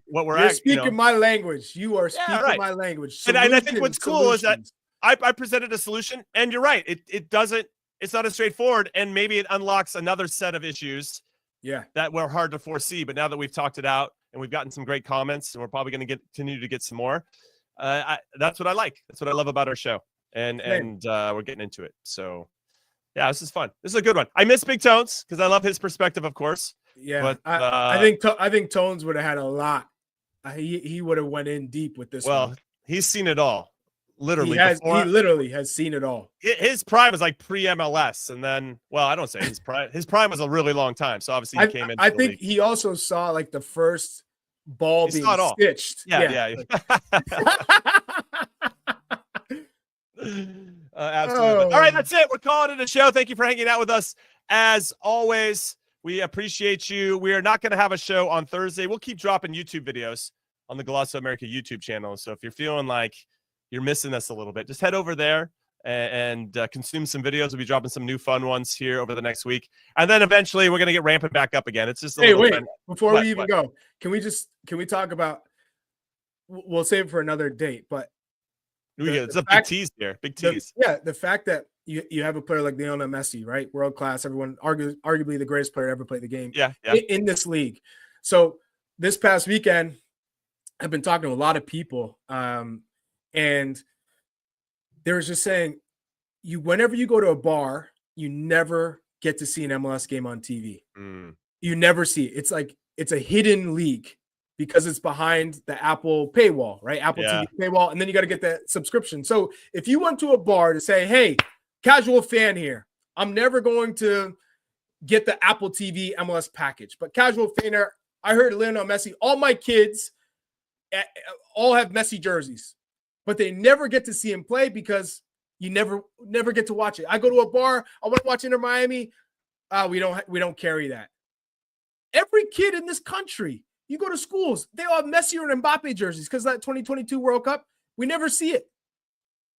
what we're you're speaking my language. You are speaking my language. And I think what's cool is that I presented a solution, and you're right. It's not as straightforward, and maybe it unlocks another set of issues that were hard to foresee. But now that we've talked it out and we've gotten some great comments, and we're probably going to continue to get some more, that's what I like. That's what I love about our show, and we're getting into it. So, yeah, this is fun. This is a good one. I miss Big Tones because I love his perspective, of course. Yeah, but, I think Tones would have had a lot. He would have went in deep with this. Well, he's seen it all. Literally, he literally has seen it all. His prime was like pre-MLS, and then, well, I don't say his prime. His prime was a really long time, so obviously he came in. I think he also saw like the first ball being stitched. Yeah. Absolutely. All right, that's it. We're calling it a show. Thank you for hanging out with us. As always, we appreciate you. We are not going to have a show on Thursday. We'll keep dropping YouTube videos on the Golazo America YouTube channel. So if you're feeling like you're missing us a little bit, just head over there and consume some videos. We'll be dropping some new fun ones here over the next week. And then eventually we're going to get rampant back up again. It's just before we even go, can we talk about, we'll save it for another date, but it's a big tease here. Big tease. The fact that you have a player like Lionel Messi, right? World class, everyone arguably the greatest player to ever play the game in this league. So this past weekend, I've been talking to a lot of people, and they were just saying, whenever you go to a bar, you never get to see an MLS game on TV. You never see it. It's like it's a hidden league because it's behind the Apple paywall, right? Apple TV paywall, and then you got to get that subscription. So if you went to a bar to say, hey, casual fan here, I'm never going to get the Apple TV MLS package, but casual fan here, I heard Lionel Messi, all my kids all have Messi jerseys, but they never get to see him play because you never get to watch it. I go to a bar, I want to watch Inter Miami. We don't carry that. Every kid in this country, you go to schools, they all have Messi or Mbappe jerseys because that 2022 World Cup, we never see it.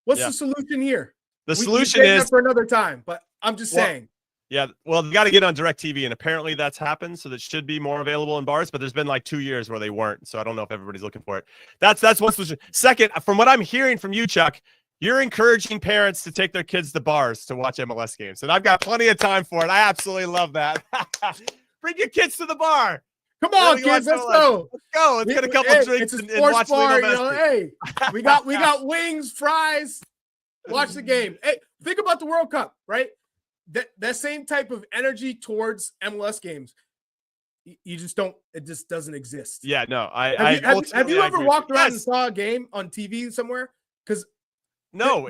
What's the solution here? The solution is for another time, but I'm just saying. Yeah, well, you got to get on DirecTV, and apparently that's happened, so that should be more available in bars, but there's been like 2 years where they weren't, so I don't know if everybody's looking for it. That's one solution. Second, from what I'm hearing from you, Chuck, you're encouraging parents to take their kids to bars to watch MLS games, and I've got plenty of time for it. I absolutely love that. Bring your kids to the bar. Come on, kids, let's go. Let's go. Let's get a couple drinks and watch bar, hey, we got wings, fries. Watch the game. Hey, think about the World Cup, right? That same type of energy towards MLS games, you just don't. It just doesn't exist. Yeah, no. Have you ever walked around and saw a game on TV somewhere? Because no,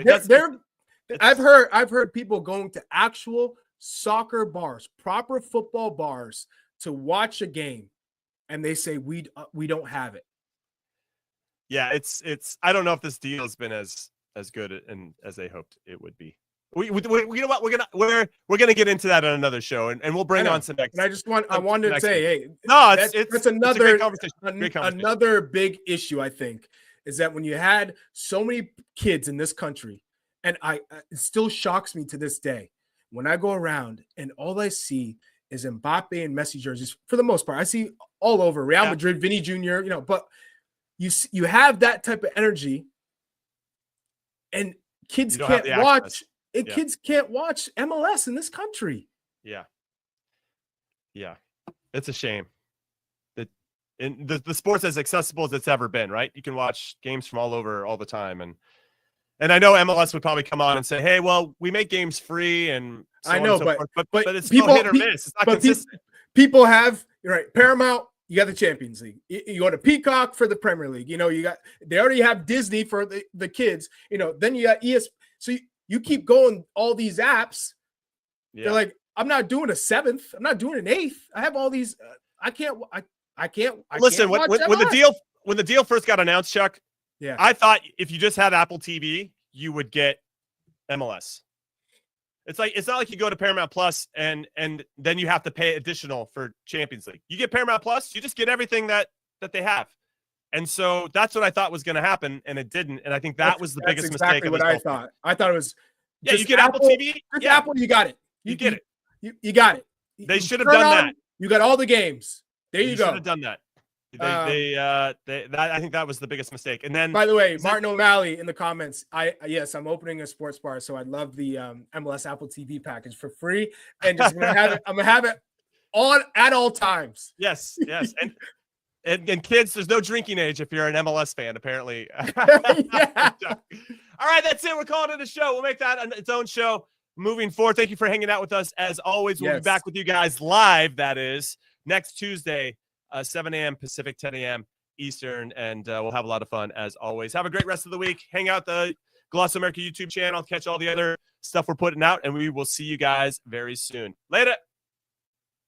I've heard people going to actual soccer bars, proper football bars, to watch a game, and they say we don't have it. Yeah, it's. I don't know if this deal has been as good and as they hoped it would be. We you know what, we're gonna get into that on another show, and we'll bring on some next. And I wanted to say, hey, no, that's it's another great conversation. Great conversation. Another big issue, I think, is that when you had so many kids in this country, and it still shocks me to this day when I go around and all I see is Mbappe and Messi jerseys for the most part. I see all over Real Madrid, Vinny Jr., but you have that type of energy, and kids can't watch. Kids can't watch MLS in this country. Yeah, it's a shame. The sport's as accessible as it's ever been, right? You can watch games from all over all the time, and I know MLS would probably come on and say, "Hey, well, we make games free," and so I know, on and so forth. But it's people, still hit or miss. It's not consistent. People have, you're right, Paramount. You got the Champions League. You go to Peacock for the Premier League. They already have Disney for the kids. Then you got ES. So you keep going all these apps. Yeah. They're like, I'm not doing a 7th. I'm not doing an 8th. I have all these. I can't. Listen, when the deal first got announced, Chuck. Yeah. I thought if you just had Apple TV, you would get MLS. It's not like you go to Paramount Plus and then you have to pay additional for Champions League. You get Paramount Plus, you just get everything that they have. And so that's what I thought was going to happen, and it didn't. And I think that was the biggest mistake. Exactly what I thought. I thought it was. Yeah, you get Apple TV. Yeah, Apple, you got it. You get it. You got it. They should have done that. You got all the games. There you go. Should have done that. I think that was the biggest mistake. And then, by the way, Martin O'Malley in the comments. I'm opening a sports bar, so I'd love the MLS Apple TV package for free, and just I'm gonna have it on at all times. Yes, and kids, there's no drinking age if you're an MLS fan, apparently. Yeah. All right, that's it. We're calling it a show. We'll make that its own show moving forward. Thank you for hanging out with us as always. We'll be back with you guys live. That is next Tuesday. 7 a.m. Pacific, 10 a.m. Eastern, and we'll have a lot of fun as always. Have a great rest of the week. Hang out the Gloss America YouTube channel. Catch all the other stuff we're putting out, and we will see you guys very soon. Later.